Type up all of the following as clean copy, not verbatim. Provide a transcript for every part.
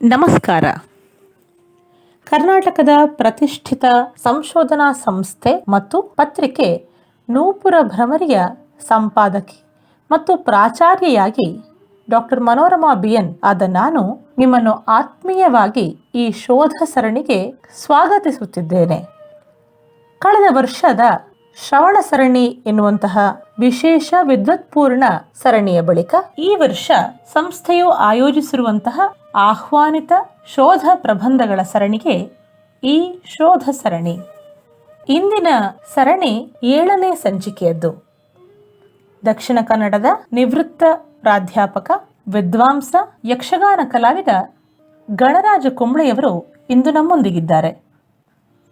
ನಮಸ್ಕಾರ. ಕರ್ನಾಟಕದ ಪ್ರತಿಷ್ಠಿತ ಸಂಶೋಧನಾ ಸಂಸ್ಥೆ ಮತ್ತು ಪತ್ರಿಕೆ ನೂಪುರ ಭ್ರಮರಿಯ ಸಂಪಾದಕಿ ಮತ್ತು ಪ್ರಾಚಾರ್ಯೆಯಾಗಿ ಡಾಕ್ಟರ್ ಮನೋರಮಾ BN ಆದ ನಾನು ನಿಮ್ಮನ್ನು ಆತ್ಮೀಯವಾಗಿ ಈ ಶೋಧ ಸರಣಿಗೆ ಸ್ವಾಗತಿಸುತ್ತಿದ್ದೇನೆ. ಕಳೆದ ವರ್ಷದ ಶ್ರವಣ ಸರಣಿ ಎನ್ನುವಂತಹ ವಿಶೇಷ ವಿದ್ವತ್ಪೂರ್ಣ ಸರಣಿಯ ಬಳಿಕ ಈ ವರ್ಷ ಸಂಸ್ಥೆಯು ಆಯೋಜಿಸಿರುವಂತಹ ಆಹ್ವಾನಿತ ಶೋಧ ಪ್ರಬಂಧಗಳ ಸರಣಿಗೆ ಈ ಶೋಧ ಸರಣಿ. ಇಂದಿನ ಸರಣಿ 7ನೇ ಸಂಚಿಕೆಯದ್ದು. ದಕ್ಷಿಣ ಕನ್ನಡದ ನಿವೃತ್ತ ಪ್ರಾಧ್ಯಾಪಕ, ವಿದ್ವಾಂಸ, ಯಕ್ಷಗಾನ ಕಲಾವಿದ ಗಣರಾಜ ಕುಂಬ್ಳೆಯವರು ಇಂದು ನಮ್ಮೊಂದಿಗಿದ್ದಾರೆ.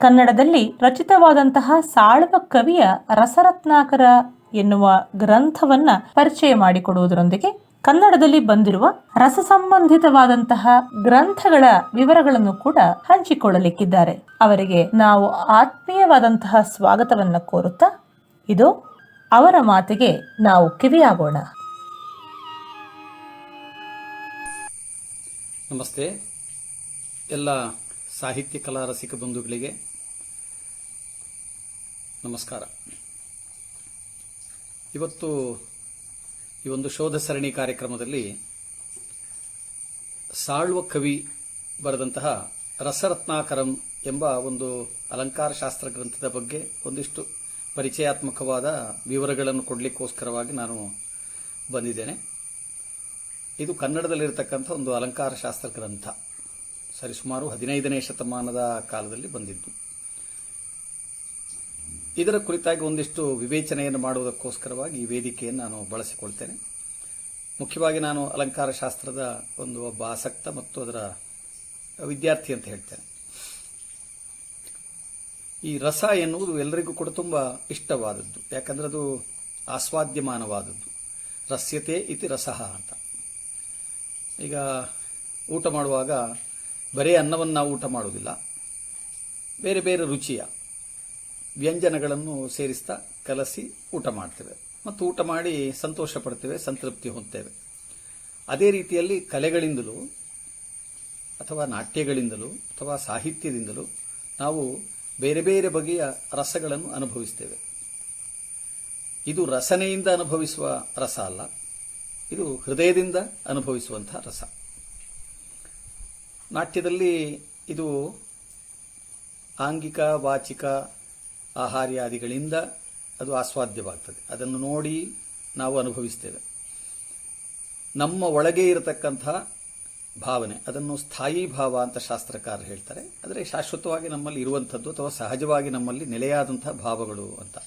ಕನ್ನಡದಲ್ಲಿ ರಚಿತವಾದಂತಹ ಸಾಳುವ ಕವಿಯ ರಸರತ್ನಾಕರ ಎನ್ನುವ ಗ್ರಂಥವನ್ನ ಪರಿಚಯ ಮಾಡಿಕೊಡುವುದರೊಂದಿಗೆ ಕನ್ನಡದಲ್ಲಿ ಬಂದಿರುವ ರಸ ಸಂಬಂಧಿತವಾದಂತಹ ಗ್ರಂಥಗಳ ವಿವರಗಳನ್ನು ಕೂಡ ಹಂಚಿಕೊಳ್ಳಲಿಕ್ಕಿದ್ದಾರೆ. ಅವರಿಗೆ ನಾವು ಆತ್ಮೀಯವಾದಂತಹ ಸ್ವಾಗತವನ್ನ ಕೋರುತ್ತಾ ಇದು ಅವರ ಮಾತಿಗೆ ನಾವು ಕಿವಿಯಾಗೋಣ. ನಮಸ್ತೆ. ಎಲ್ಲ ಸಾಹಿತ್ಯ ಕಲಾ ರಸಿಕ ಬಂಧುಗಳಿಗೆ ನಮಸ್ಕಾರ. ಇವತ್ತು ಈ ಒಂದು ಶೋಧ ಸರಣಿ ಕಾರ್ಯಕ್ರಮದಲ್ಲಿ ಸಾಳುವ ಕವಿ ಬರೆದಂತಹ ರಸರತ್ನಾಕರಂ ಎಂಬ ಒಂದು ಅಲಂಕಾರ ಶಾಸ್ತ್ರ ಗ್ರಂಥದ ಬಗ್ಗೆ ಒಂದಿಷ್ಟು ಪರಿಚಯಾತ್ಮಕವಾದ ವಿವರಗಳನ್ನು ಕೊಡಲಿಕ್ಕೋಸ್ಕರವಾಗಿ ನಾನು ಬಂದಿದ್ದೇನೆ. ಇದು ಕನ್ನಡದಲ್ಲಿರತಕ್ಕಂಥ ಒಂದು ಅಲಂಕಾರ ಶಾಸ್ತ್ರ ಗ್ರಂಥ. ಸರಿಸುಮಾರು 15ನೇ ಶತಮಾನದ ಕಾಲದಲ್ಲಿ ಬಂದಿದ್ದು. ಇದರ ಕುರಿತಾಗಿ ಒಂದಿಷ್ಟು ವಿವೇಚನೆಯನ್ನು ಮಾಡುವುದಕ್ಕೋಸ್ಕರವಾಗಿ ಈ ವೇದಿಕೆಯನ್ನು ನಾನು ಬಳಸಿಕೊಳ್ತೇನೆ. ಮುಖ್ಯವಾಗಿ ನಾನು ಅಲಂಕಾರ ಶಾಸ್ತ್ರದ ಒಬ್ಬ ಆಸಕ್ತ ಮತ್ತು ಅದರ ವಿದ್ಯಾರ್ಥಿ ಅಂತ ಹೇಳ್ತೇನೆ. ಈ ರಸ ಎನ್ನುವುದು ಎಲ್ಲರಿಗೂ ಕೂಡ ತುಂಬ ಇಷ್ಟವಾದದ್ದು. ಯಾಕಂದ್ರೆ ಅದು ಆಸ್ವಾದ್ಯಮಾನವಾದದ್ದು. ರಸ್ಯತೆ ಇತಿ ರಸಃ ಅಂತ. ಈಗ ಊಟ ಮಾಡುವಾಗ ಬರೀ ಅನ್ನವನ್ನು ನಾವು ಊಟ ಮಾಡುವುದಿಲ್ಲ, ಬೇರೆ ಬೇರೆ ರುಚಿಯ ವ್ಯಂಜನಗಳನ್ನು ಸೇರಿಸ್ತಾ ಕಲಸಿ ಊಟ ಮಾಡ್ತೇವೆ ಮತ್ತು ಊಟ ಮಾಡಿ ಸಂತೋಷ ಪಡ್ತೇವೆ, ಸಂತೃಪ್ತಿ ಹೊಂದ್ತೇವೆ. ಅದೇ ರೀತಿಯಲ್ಲಿ ಕಲೆಗಳಿಂದಲೂ ಅಥವಾ ನಾಟ್ಯಗಳಿಂದಲೂ ಅಥವಾ ಸಾಹಿತ್ಯದಿಂದಲೂ ನಾವು ಬೇರೆ ಬೇರೆ ಬಗೆಯ ರಸಗಳನ್ನು ಅನುಭವಿಸ್ತೇವೆ. ಇದು ರಸನೆಯಿಂದ ಅನುಭವಿಸುವ ರಸ ಅಲ್ಲ, ಇದು ಹೃದಯದಿಂದ ಅನುಭವಿಸುವಂತಹ ರಸ. ನಾಟ್ಯದಲ್ಲಿ ಇದು ಆಂಗಿಕ, ವಾಚಿಕ, ಆಹಾರ್ಯಾದಿಗಳಿಂದ ಅದು ಆಸ್ವಾದ್ಯವಾಗ್ತದೆ. ಅದನ್ನು ನೋಡಿ ನಾವು ಅನುಭವಿಸ್ತೇವೆ. ನಮ್ಮ ಒಳಗೆ ಇರತಕ್ಕಂತಹ ಭಾವನೆ, ಅದನ್ನು ಸ್ಥಾಯಿ ಭಾವ ಅಂತ ಶಾಸ್ತ್ರಕಾರರು ಹೇಳ್ತಾರೆ. ಆದರೆ ಶಾಶ್ವತವಾಗಿ ನಮ್ಮಲ್ಲಿ ಇರುವಂಥದ್ದು ಅಥವಾ ಸಹಜವಾಗಿ ನಮ್ಮಲ್ಲಿ ನೆಲೆಯಾದಂತಹ ಭಾವಗಳು ಅಂತ.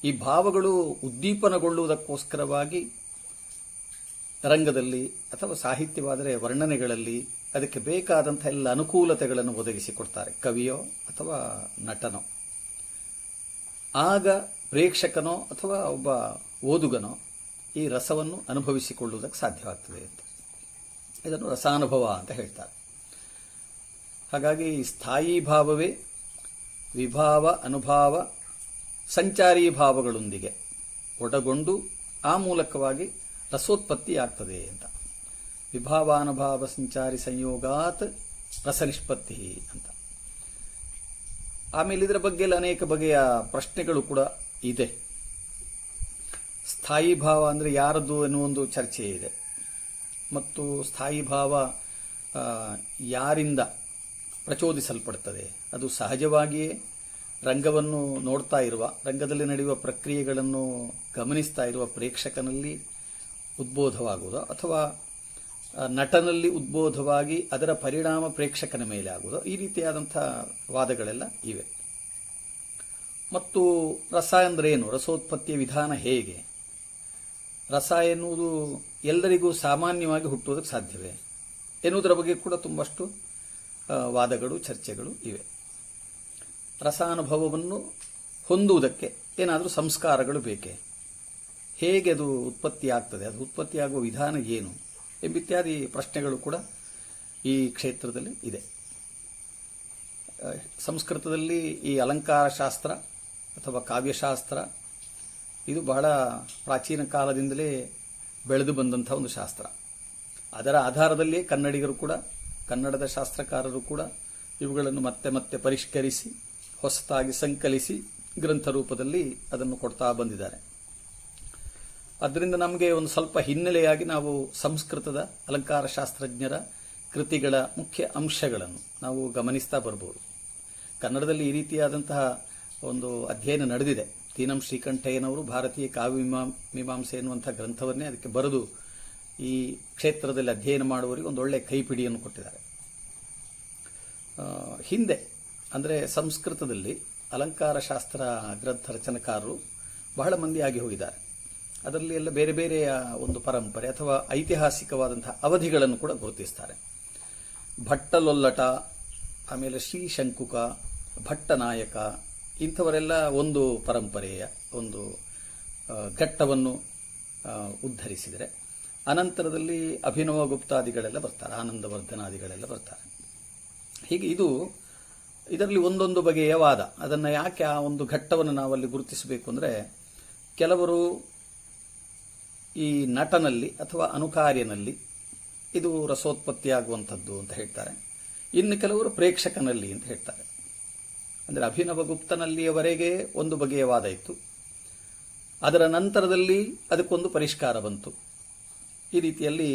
ಈ ಭಾವಗಳು ಉದ್ದೀಪನಗೊಳ್ಳುವುದಕ್ಕೋಸ್ಕರವಾಗಿ ರಂಗದಲ್ಲಿ ಅಥವಾ ಸಾಹಿತ್ಯವಾದರೆ ವರ್ಣನೆಗಳಲ್ಲಿ ಅದಕ್ಕೆ ಬೇಕಾದಂಥ ಎಲ್ಲ ಅನುಕೂಲತೆಗಳನ್ನು ಒದಗಿಸಿಕೊಡ್ತಾರೆ ಕವಿಯೋ ಅಥವಾ ನಟನೋ. ಆಗ ಪ್ರೇಕ್ಷಕನೋ ಅಥವಾ ಒಬ್ಬ ಓದುಗನೋ ಈ ರಸವನ್ನು ಅನುಭವಿಸಿಕೊಳ್ಳುವುದಕ್ಕೆ ಸಾಧ್ಯವಾಗ್ತದೆ ಅಂತ. ಇದನ್ನು ರಸಾನುಭವ ಅಂತ ಹೇಳ್ತಾರೆ. ಹಾಗಾಗಿ ಸ್ಥಾಯಿ ಭಾವವೇ ವಿಭಾವ, ಅನುಭಾವ, ಸಂಚಾರಿ ಭಾವಗಳೊಂದಿಗೆ ಒಡಗೊಂಡು ಆ ಮೂಲಕವಾಗಿ ರಸೋತ್ಪತ್ತಿ ಆಗ್ತದೆ ಅಂತ. ವಿಭಾವಾನುಭಾವ ಸಂಚಾರಿ ಸಂಯೋಗಾತ್ ರಸನಿಷ್ಪತ್ತಿ ಅಂತ. ಆಮೇಲೆ ಇದರ ಬಗ್ಗೆ ಅನೇಕ ಬಗೆಯ ಪ್ರಶ್ನೆಗಳು ಕೂಡ ಇದೆ. ಸ್ಥಾಯಿ ಭಾವ ಅಂದರೆ ಯಾರದು ಎನ್ನುವ ಒಂದು ಚರ್ಚೆ ಇದೆ. ಮತ್ತು ಸ್ಥಾಯಿ ಭಾವ ಯಾರಿಂದ ಪ್ರಚೋದಿಸಲ್ಪಡ್ತದೆ? ಅದು ಸಹಜವಾಗಿಯೇ ರಂಗವನ್ನು ನೋಡ್ತಾ ಇರುವ, ರಂಗದಲ್ಲಿ ನಡೆಯುವ ಪ್ರಕ್ರಿಯೆಗಳನ್ನು ಗಮನಿಸ್ತಾ ಇರುವ ಪ್ರೇಕ್ಷಕನಲ್ಲಿ ಉದ್ಬೋಧವಾಗುವುದು ಅಥವಾ ನಟನಲ್ಲಿ ಉದ್ಬೋಧವಾಗಿ ಅದರ ಪರಿಣಾಮ ಪ್ರೇಕ್ಷಕನ ಮೇಲೆ ಆಗುವುದು, ಈ ರೀತಿಯಾದಂಥ ವಾದಗಳೆಲ್ಲ ಇವೆ. ಮತ್ತು ರಸ ಅಂದರೆ ಏನು? ರಸೋತ್ಪತ್ತಿಯ ವಿಧಾನ ಹೇಗೆ? ರಸ ಎನ್ನುವುದು ಎಲ್ಲರಿಗೂ ಸಾಮಾನ್ಯವಾಗಿ ಹುಟ್ಟುವುದಕ್ಕೆ ಸಾಧ್ಯವೇ ಎನ್ನುವುದರ ಬಗ್ಗೆ ಕೂಡ ತುಂಬಷ್ಟು ವಾದಗಳು, ಚರ್ಚೆಗಳು ಇವೆ. ರಸಾನುಭವವನ್ನು ಹೊಂದುವುದಕ್ಕೆ ಏನಾದರೂ ಸಂಸ್ಕಾರಗಳು ಬೇಕೇ? ಹೇಗೆ ಅದು ಉತ್ಪತ್ತಿ ಆಗ್ತದೆ? ಅದು ಉತ್ಪತ್ತಿಯಾಗುವ ವಿಧಾನ ಏನು ಎಂಬಿತ್ಯಾದಿ ಪ್ರಶ್ನೆಗಳು ಕೂಡ ಈ ಕ್ಷೇತ್ರದಲ್ಲಿ ಇದೆ. ಸಂಸ್ಕೃತದಲ್ಲಿ ಈ ಅಲಂಕಾರ ಶಾಸ್ತ್ರ ಅಥವಾ ಕಾವ್ಯಶಾಸ್ತ್ರ ಇದು ಬಹಳ ಪ್ರಾಚೀನ ಕಾಲದಿಂದಲೇ ಬೆಳೆದು ಬಂದಂಥ ಒಂದು ಶಾಸ್ತ್ರ. ಅದರ ಆಧಾರದಲ್ಲಿ ಕನ್ನಡಿಗರು ಕೂಡ ಕನ್ನಡದ ಶಾಸ್ತ್ರಕಾರರು ಕೂಡ ಇವುಗಳನ್ನು ಮತ್ತೆ ಮತ್ತೆ ಪರಿಷ್ಕರಿಸಿ ಹೊಸತಾಗಿ ಸಂಕಲಿಸಿ ಗ್ರಂಥ ರೂಪದಲ್ಲಿ ಅದನ್ನು ಕೊಡ್ತಾ ಬಂದಿದ್ದಾರೆ. ಅದರಿಂದ ನಮಗೆ ಒಂದು ಸ್ವಲ್ಪ ಹಿನ್ನೆಲೆಯಾಗಿ ನಾವು ಸಂಸ್ಕೃತದ ಅಲಂಕಾರ ಶಾಸ್ತ್ರಜ್ಞರ ಕೃತಿಗಳ ಮುಖ್ಯ ಅಂಶಗಳನ್ನು ನಾವು ಗಮನಿಸ್ತಾ ಬರ್ಬೋದು. ಕನ್ನಡದಲ್ಲಿ ಈ ರೀತಿಯಾದಂತಹ ಒಂದು ಅಧ್ಯಯನ ನಡೆದಿದೆ. ತೀನಂ ಶ್ರೀಕಂಠಯ್ಯನವರು ಭಾರತೀಯ ಕಾವ್ಯ ಮೀಮಾಂಸೆ ಎನ್ನುವಂಥ ಗ್ರಂಥವನ್ನೇ ಅದಕ್ಕೆ ಬರೆದು ಈ ಕ್ಷೇತ್ರದಲ್ಲಿ ಅಧ್ಯಯನ ಮಾಡುವವರಿಗೆ ಒಂದು ಒಳ್ಳೆಯ ಕೈಪಿಡಿಯನ್ನು ಕೊಟ್ಟಿದ್ದಾರೆ. ಹಿಂದೆ ಅಂದರೆ ಸಂಸ್ಕೃತದಲ್ಲಿ ಅಲಂಕಾರ ಶಾಸ್ತ್ರ ಗ್ರಂಥ ರಚನಕಾರರು ಬಹಳ ಮಂದಿ ಆಗಿ ಹೋಗಿದ್ದಾರೆ. ಅದರಲ್ಲಿ ಎಲ್ಲ ಬೇರೆ ಬೇರೆಯ ಒಂದು ಪರಂಪರೆ ಅಥವಾ ಐತಿಹಾಸಿಕವಾದಂತಹ ಅವಧಿಗಳನ್ನು ಕೂಡ ಗುರುತಿಸ್ತಾರೆ. ಭಟ್ಟಲೊಲ್ಲಟ, ಆಮೇಲೆ ಶ್ರೀಶಂಕುಕ, ಭಟ್ಟನಾಯಕ ಇಂಥವರೆಲ್ಲ ಒಂದು ಪರಂಪರೆಯ ಒಂದು ಘಟ್ಟವನ್ನು ಉದ್ಧರಿಸಿದರೆ, ಅನಂತರದಲ್ಲಿ ಅಭಿನವ ಗುಪ್ತಾದಿಗಳೆಲ್ಲ ಬರ್ತಾರೆ, ಆನಂದವರ್ಧನಾದಿಗಳೆಲ್ಲ ಬರ್ತಾರೆ. ಹೀಗೆ ಇದರಲ್ಲಿ ಒಂದೊಂದು ಬಗೆಯ ವಾದ. ಅದನ್ನು ಯಾಕೆ ಆ ಒಂದು ಘಟ್ಟವನ್ನು ನಾವಲ್ಲಿ ಗುರುತಿಸಬೇಕು ಅಂದರೆ, ಕೆಲವರು ಈ ನಟನಲ್ಲಿ ಅಥವಾ ಅನುಕಾರ್ಯನಲ್ಲಿ ಇದು ರಸೋತ್ಪತ್ತಿಯಾಗುವಂಥದ್ದು ಅಂತ ಹೇಳ್ತಾರೆ. ಇನ್ನು ಕೆಲವರು ಪ್ರೇಕ್ಷಕನಲ್ಲಿ ಅಂತ ಹೇಳ್ತಾರೆ. ಅಂದರೆ ಅಭಿನವ ಗುಪ್ತನಲ್ಲಿಯವರೆಗೆ ಒಂದು ಬಗೆಯ ವಾದ ಇತ್ತು, ಅದರ ನಂತರದಲ್ಲಿ ಅದಕ್ಕೊಂದು ಪರಿಷ್ಕಾರ ಬಂತು. ಈ ರೀತಿಯಲ್ಲಿ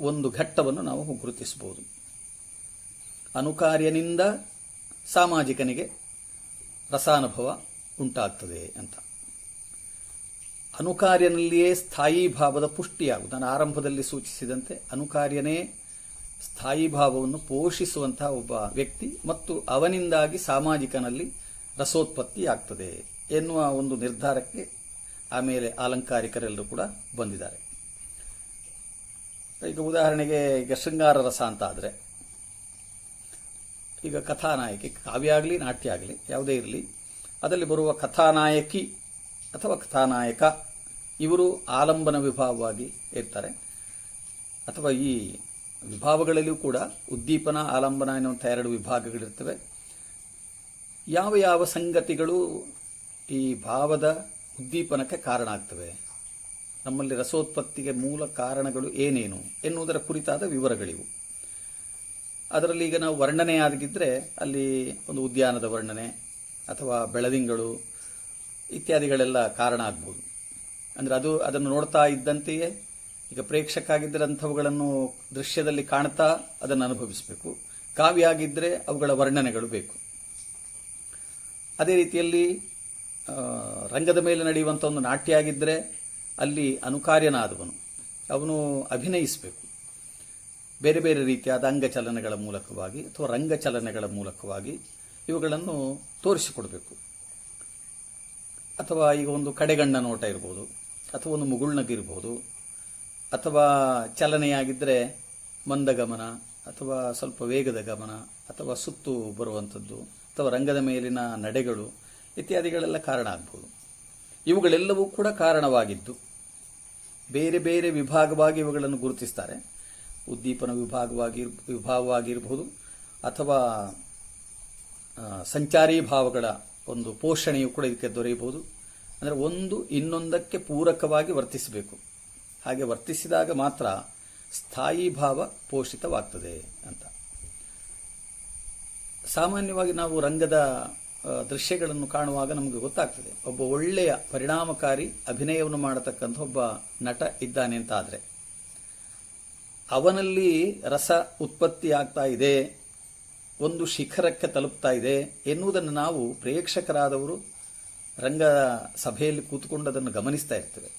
ಒಂದು ಘಟ್ಟವನ್ನು ನಾವು ಗುರುತಿಸಬಹುದು. ಅನುಕಾರ್ಯನಿಂದ ಸಾಮಾಜಿಕನಿಗೆ ರಸಾನುಭವ ಉಂಟಾಗ್ತದೆ ಅಂತ. ಅನುಕಾರ್ಯನಲ್ಲಿಯೇ ಸ್ಥಾಯಿ ಭಾವದ ಪುಷ್ಟಿಯಾಗುವುದು. ನಾನು ಆರಂಭದಲ್ಲಿ ಸೂಚಿಸಿದಂತೆ ಅನುಕಾರ್ಯನೇ ಸ್ಥಾಯಿ ಭಾವವನ್ನು ಪೋಷಿಸುವಂತಹ ಒಬ್ಬ ವ್ಯಕ್ತಿ ಮತ್ತು ಅವನಿಂದಾಗಿ ಸಾಮಾಜಿಕನಲ್ಲಿ ರಸೋತ್ಪತ್ತಿ ಆಗ್ತದೆ ಎನ್ನುವ ಒಂದು ನಿರ್ಧಾರಕ್ಕೆ ಆಮೇಲೆ ಅಲಂಕಾರಿಕರೆಲ್ಲರೂ ಕೂಡ ಬಂದಿದ್ದಾರೆ. ಈಗ ಉದಾಹರಣೆಗೆ ಈಗ ಶೃಂಗಾರ ರಸ ಅಂತ ಆದರೆ, ಈಗ ಕಥಾನಾಯಕಿ, ಕಾವ್ಯ ಆಗಲಿ ನಾಟ್ಯ ಆಗಲಿ ಯಾವುದೇ ಇರಲಿ, ಅದರಲ್ಲಿ ಬರುವ ಕಥಾನಾಯಕಿ ಅಥವಾ ಕಥಾನಾಯಕ ಇವರು ಆಲಂಬನ ವಿಭಾವವಾಗಿ ಇರ್ತಾರೆ. ಅಥವಾ ಈ ವಿಭಾವಗಳಲ್ಲಿಯೂ ಕೂಡ ಉದ್ದೀಪನ, ಆಲಂಬನ ಎನ್ನುವಂಥ ಎರಡು ವಿಭಾಗಗಳಿರ್ತವೆ. ಯಾವ ಯಾವ ಸಂಗತಿಗಳು ಈ ಭಾವದ ಉದ್ದೀಪನಕ್ಕೆ ಕಾರಣ ಆಗ್ತವೆ, ನಮ್ಮಲ್ಲಿ ರಸೋತ್ಪತ್ತಿಗೆ ಮೂಲ ಕಾರಣಗಳು ಏನೇನು ಎನ್ನುವುದರ ಕುರಿತಾದ ವಿವರಗಳಿವು. ಅದರಲ್ಲಿ ಈಗ ನಾವು ವರ್ಣನೆ ಆಗಿದ್ದರೆ ಅಲ್ಲಿ ಒಂದು ಉದ್ಯಾನದ ವರ್ಣನೆ ಅಥವಾ ಬೆಳದಿಂಗಳು ಇತ್ಯಾದಿಗಳೆಲ್ಲ ಕಾರಣ ಆಗ್ಬೋದು. ಅಂದರೆ ಅದನ್ನು ನೋಡ್ತಾ ಇದ್ದಂತೆಯೇ ಈಗ ಪ್ರೇಕ್ಷಕ ಆಗಿದ್ದರೆ ಅಂಥವುಗಳನ್ನು ದೃಶ್ಯದಲ್ಲಿ ಕಾಣ್ತಾ ಅದನ್ನು ಅನುಭವಿಸಬೇಕು. ಕಾವ್ಯ ಆಗಿದ್ದರೆ ಅವುಗಳ ವರ್ಣನೆಗಳು ಬೇಕು. ಅದೇ ರೀತಿಯಲ್ಲಿ ರಂಗದ ಮೇಲೆ ನಡೆಯುವಂಥ ಒಂದು ನಾಟ್ಯ ಆಗಿದ್ದರೆ ಅಲ್ಲಿ ಅನುಕಾರ್ಯನಾದವನು ಅವನು ಅಭಿನಯಿಸಬೇಕು. ಬೇರೆ ಬೇರೆ ರೀತಿಯಾದ ಅಂಗಚಲನೆಗಳ ಮೂಲಕವಾಗಿ ಅಥವಾ ರಂಗಚಲನೆಗಳ ಮೂಲಕವಾಗಿ ಇವುಗಳನ್ನು ತೋರಿಸಿಕೊಡಬೇಕು. ಅಥವಾ ಈಗ ಒಂದು ಕಡೆಗಣ್ಣ ನೋಟ ಇರ್ಬೋದು, ಅಥವಾ ಒಂದು ಮುಗುಳ್ನಗಿರ್ಬೋದು, ಅಥವಾ ಚಲನೆಯಾಗಿದ್ದರೆ ಮಂದಗಮನ ಅಥವಾ ಸ್ವಲ್ಪ ವೇಗದ ಗಮನ ಅಥವಾ ಸುತ್ತು ಬರುವಂಥದ್ದು ಅಥವಾ ರಂಗದ ಮೇಲಿನ ನಡೆಗಳು ಇತ್ಯಾದಿಗಳೆಲ್ಲ ಕಾರಣ ಆಗ್ಬೋದು. ಇವುಗಳೆಲ್ಲವೂ ಕೂಡ ಕಾರಣವಾಗಿದ್ದು ಬೇರೆ ವಿಭಾಗವಾಗಿ ಇವುಗಳನ್ನು ಗುರುತಿಸ್ತಾರೆ. ಉದ್ದೀಪನ ವಿಭಾಗವಾಗಿರಬಹುದು ಅಥವಾ ಸಂಚಾರಿ ಭಾವಗಳ ಒಂದು ಪೋಷಣೆಯು ಕೂಡ ಇದಕ್ಕೆ ದೊರೆಯಬಹುದು. ಅಂದರೆ ಒಂದು ಇನ್ನೊಂದಕ್ಕೆ ಪೂರಕವಾಗಿ ವರ್ತಿಸಬೇಕು. ಹಾಗೆ ವರ್ತಿಸಿದಾಗ ಮಾತ್ರ ಸ್ಥಾಯಿ ಭಾವ ಪೋಷಿತವಾಗ್ತದೆ ಅಂತ. ಸಾಮಾನ್ಯವಾಗಿ ನಾವು ರಂಗದ ದೃಶ್ಯಗಳನ್ನು ಕಾಣುವಾಗ ನಮಗೆ ಗೊತ್ತಾಗ್ತದೆ, ಒಬ್ಬ ಒಳ್ಳೆಯ ಪರಿಣಾಮಕಾರಿ ಅಭಿನಯವನ್ನು ಮಾಡತಕ್ಕಂಥ ಒಬ್ಬ ನಟ ಇದ್ದಾನೆ ಅಂತ ಆದರೆ ಅವನಲ್ಲಿ ರಸ ಉತ್ಪತ್ತಿ ಆಗ್ತಾ ಇದೆ, ಒಂದು ಶಿಖರಕ್ಕೆ ತಲುಪ್ತಾ ಇದೆ ಎನ್ನುವುದನ್ನು ನಾವು ಪ್ರೇಕ್ಷಕರಾದವರು ರಂಗ ಸಭೆಯಲ್ಲಿ ಕೂತ್ಕೊಂಡು ಅದನ್ನು ಗಮನಿಸ್ತಾ ಇರ್ತೇವೆ.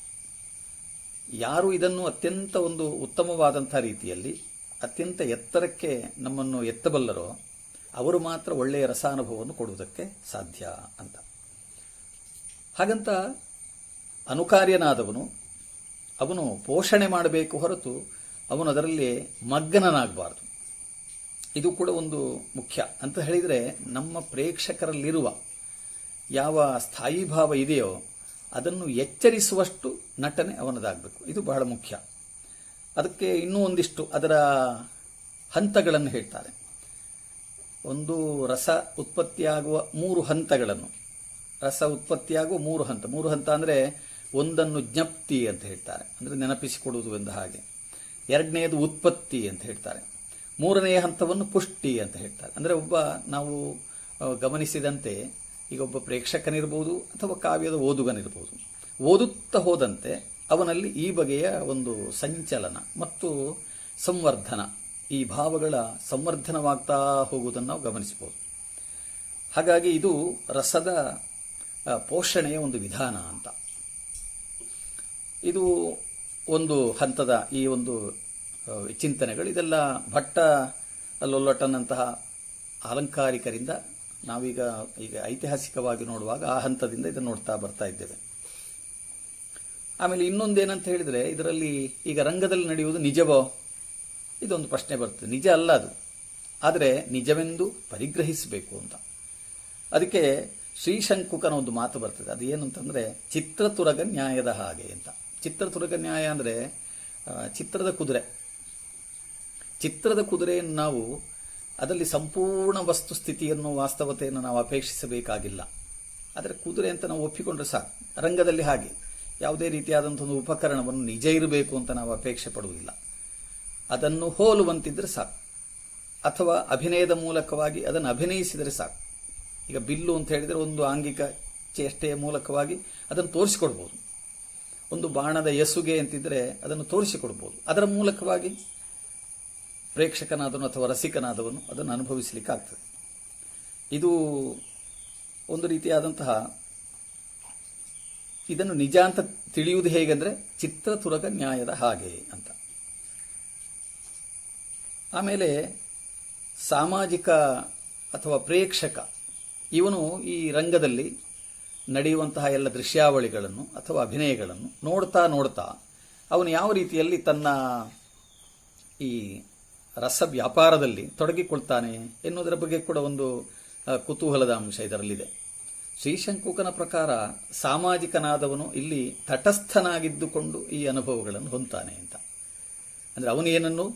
ಯಾರು ಇದನ್ನು ಅತ್ಯಂತ ಒಂದು ಉತ್ತಮವಾದಂಥ ರೀತಿಯಲ್ಲಿ ಅತ್ಯಂತ ಎತ್ತರಕ್ಕೆ ನಮ್ಮನ್ನು ಎತ್ತಬಲ್ಲರೋ ಅವರು ಮಾತ್ರ ಒಳ್ಳೆಯ ರಸಾನುಭವವನ್ನು ಕೊಡುವುದಕ್ಕೆ ಸಾಧ್ಯ ಅಂತ. ಹಾಗಂತ ಅನುಕಾರ್ಯನಾದವನು ಅವನು ಪೋಷಣೆ ಮಾಡಬೇಕು ಹೊರತು ಅವನು ಅದರಲ್ಲಿ ಮಗ್ನನಾಗಬಾರದು. ಇದು ಕೂಡ ಒಂದು ಮುಖ್ಯ ಅಂತ ಹೇಳಿದರೆ, ನಮ್ಮ ಪ್ರೇಕ್ಷಕರಲ್ಲಿರುವ ಯಾವ ಸ್ಥಾಯಿ ಭಾವ ಇದೆಯೋ ಅದನ್ನು ಎಚ್ಚರಿಸುವಷ್ಟು ನಟನೆ ಅವನದಾಗಬೇಕು. ಇದು ಬಹಳ ಮುಖ್ಯ. ಅದಕ್ಕೆ ಇನ್ನೂ ಒಂದಿಷ್ಟು ಅದರ ಹಂತಗಳನ್ನು ಹೇಳ್ತಾರೆ. ಒಂದು ರಸ ಉತ್ಪತ್ತಿಯಾಗುವ 3 ಹಂತಗಳನ್ನು, ರಸ ಉತ್ಪತ್ತಿಯಾಗುವ 3 ಹಂತ. 3 ಹಂತ ಅಂದರೆ ಒಂದನ್ನು ಜ್ಞಪ್ತಿ ಅಂತ ಹೇಳ್ತಾರೆ, ಅಂದರೆ ನೆನಪಿಸಿಕೊಡುವುದು ಎಂದ ಹಾಗೆ. ಎರಡನೆಯದು ಉತ್ಪತ್ತಿ ಅಂತ ಹೇಳ್ತಾರೆ. ಮೂರನೆಯ ಹಂತವನ್ನು ಪುಷ್ಟಿ ಅಂತ ಹೇಳ್ತಾರೆ. ಅಂದರೆ ಒಬ್ಬ ನಾವು ಗಮನಿಸಿದಂತೆ ಈಗ ಒಬ್ಬ ಪ್ರೇಕ್ಷಕನಿರ್ಬೋದು ಅಥವಾ ಕಾವ್ಯದ ಓದುಗನಿರ್ಬೋದು, ಓದುತ್ತಾ ಹೋದಂತೆ ಅವನಲ್ಲಿ ಈ ಬಗೆಯ ಒಂದು ಸಂಚಲನ ಮತ್ತು ಸಂವರ್ಧನ, ಈ ಭಾವಗಳ ಸಂವರ್ಧನವಾಗ್ತಾ ಹೋಗುವುದನ್ನು ನಾವು ಗಮನಿಸಬಹುದು. ಹಾಗಾಗಿ ಇದು ರಸದ ಪೋಷಣೆಯ ಒಂದು ವಿಧಾನ ಅಂತ. ಇದು ಒಂದು ಹಂತದ ಈ ಒಂದು ಚಿಂತನೆಗಳು. ಇದೆಲ್ಲ ಭಟ್ಟ ಲೊಲ್ಲಟನಂತಹ ಅಲಂಕಾರಿಕರಿಂದ ನಾವೀಗ ಐತಿಹಾಸಿಕವಾಗಿ ನೋಡುವಾಗ ಆ ಹಂತದಿಂದ ಇದನ್ನು ನೋಡ್ತಾ ಬರ್ತಾ ಇದ್ದೇವೆ. ಆಮೇಲೆ ಇನ್ನೊಂದೇನಂತ ಹೇಳಿದರೆ, ಇದರಲ್ಲಿ ಈಗ ರಂಗದಲ್ಲಿ ನಡೆಯುವುದು ನಿಜವೋ, ಇದೊಂದು ಪ್ರಶ್ನೆ ಬರ್ತದೆ. ನಿಜ ಅಲ್ಲ ಅದು, ಆದರೆ ನಿಜವೆಂದು ಪರಿಗ್ರಹಿಸಬೇಕು ಅಂತ. ಅದಕ್ಕೆ ಶ್ರೀಶಂಕುಕನ ಒಂದು ಮಾತು ಬರ್ತದೆ. ಅದು ಏನು ಅಂತಂದರೆ, ಚಿತ್ರತುರಗ ನ್ಯಾಯದ ಹಾಗೆ ಅಂತ. ಚಿತ್ರತುರಗ ನ್ಯಾಯ ಅಂದರೆ ಚಿತ್ರದ ಕುದುರೆ. ಚಿತ್ರದ ಕುದುರೆಯನ್ನು ನಾವು ಅದರಲ್ಲಿ ಸಂಪೂರ್ಣ ವಸ್ತುಸ್ಥಿತಿಯನ್ನು, ವಾಸ್ತವತೆಯನ್ನು ನಾವು ಅಪೇಕ್ಷಿಸಬೇಕಾಗಿಲ್ಲ. ಆದರೆ ಕುದುರೆ ಅಂತ ನಾವು ಒಪ್ಪಿಕೊಂಡ್ರೆ ಸಾಕು. ರಂಗದಲ್ಲಿ ಹಾಗೆ ಯಾವುದೇ ರೀತಿಯಾದಂಥ ಒಂದು ಉಪಕರಣವನ್ನು ನಿಜ ಇರಬೇಕು ಅಂತ ನಾವು ಅಪೇಕ್ಷೆ ಪಡುವುದಿಲ್ಲ. ಅದನ್ನು ಹೋಲುವಂತಿದ್ರೆ ಸಾಕು, ಅಥವಾ ಅಭಿನಯದ ಮೂಲಕವಾಗಿ ಅದನ್ನು ಅಭಿನಯಿಸಿದರೆ ಸಾಕು. ಈಗ ಬಿಲ್ಲು ಅಂತ ಹೇಳಿದರೆ ಒಂದು ಆಂಗಿಕ ಚೇಷ್ಟೆಯ ಮೂಲಕವಾಗಿ ಅದನ್ನು ತೋರಿಸಿಕೊಡ್ಬೋದು. ಒಂದು ಬಾಣದ ಎಸುಗೆ ಅಂತಿದ್ರೆ ಅದನ್ನು ತೋರಿಸಿಕೊಡ್ಬೋದು. ಅದರ ಮೂಲಕವಾಗಿ ಪ್ರೇಕ್ಷಕನಾದವನು ಅಥವಾ ರಸಿಕನಾದವನು ಅದನ್ನು ಅನುಭವಿಸಲಿಕ್ಕಾಗ್ತದೆ. ಇದು ಒಂದು ರೀತಿಯಾದಂತಹ, ಇದನ್ನು ನಿಜ ಅಂತ ತಿಳಿಯುವುದು ಹೇಗೆಂದರೆ ಚಿತ್ರತುರಗ ನ್ಯಾಯದ ಹಾಗೆ ಅಂತ. ಆಮೇಲೆ ಸಾಮಾಜಿಕ ಅಥವಾ ಪ್ರೇಕ್ಷಕ, ಇವನು ಈ ರಂಗದಲ್ಲಿ ನಡೆಯುವಂತಹ ಎಲ್ಲ ದೃಶ್ಯಾವಳಿಗಳನ್ನು ಅಥವಾ ಅಭಿನಯಗಳನ್ನು ನೋಡ್ತಾ ನೋಡ್ತಾ ಅವನು ಯಾವ ರೀತಿಯಲ್ಲಿ ತನ್ನ ಈ ರಸ ವ್ಯಾಪಾರದಲ್ಲಿ ತೊಡಗಿಕೊಳ್ತಾನೆ ಎನ್ನುವುದರ ಬಗ್ಗೆ ಕೂಡ ಒಂದು ಕುತೂಹಲದ ಅಂಶ ಇದರಲ್ಲಿದೆ. ಶ್ರೀಶಂಕುಕನ ಪ್ರಕಾರ ಸಾಮಾಜಿಕನಾದವನು ಇಲ್ಲಿ ತಟಸ್ಥನಾಗಿದ್ದುಕೊಂಡು ಈ ಅನುಭವಗಳನ್ನು ಹೊಂತಾನೆ ಅಂತ. ಅಂದರೆ ಅವನು ಏನನ್ನು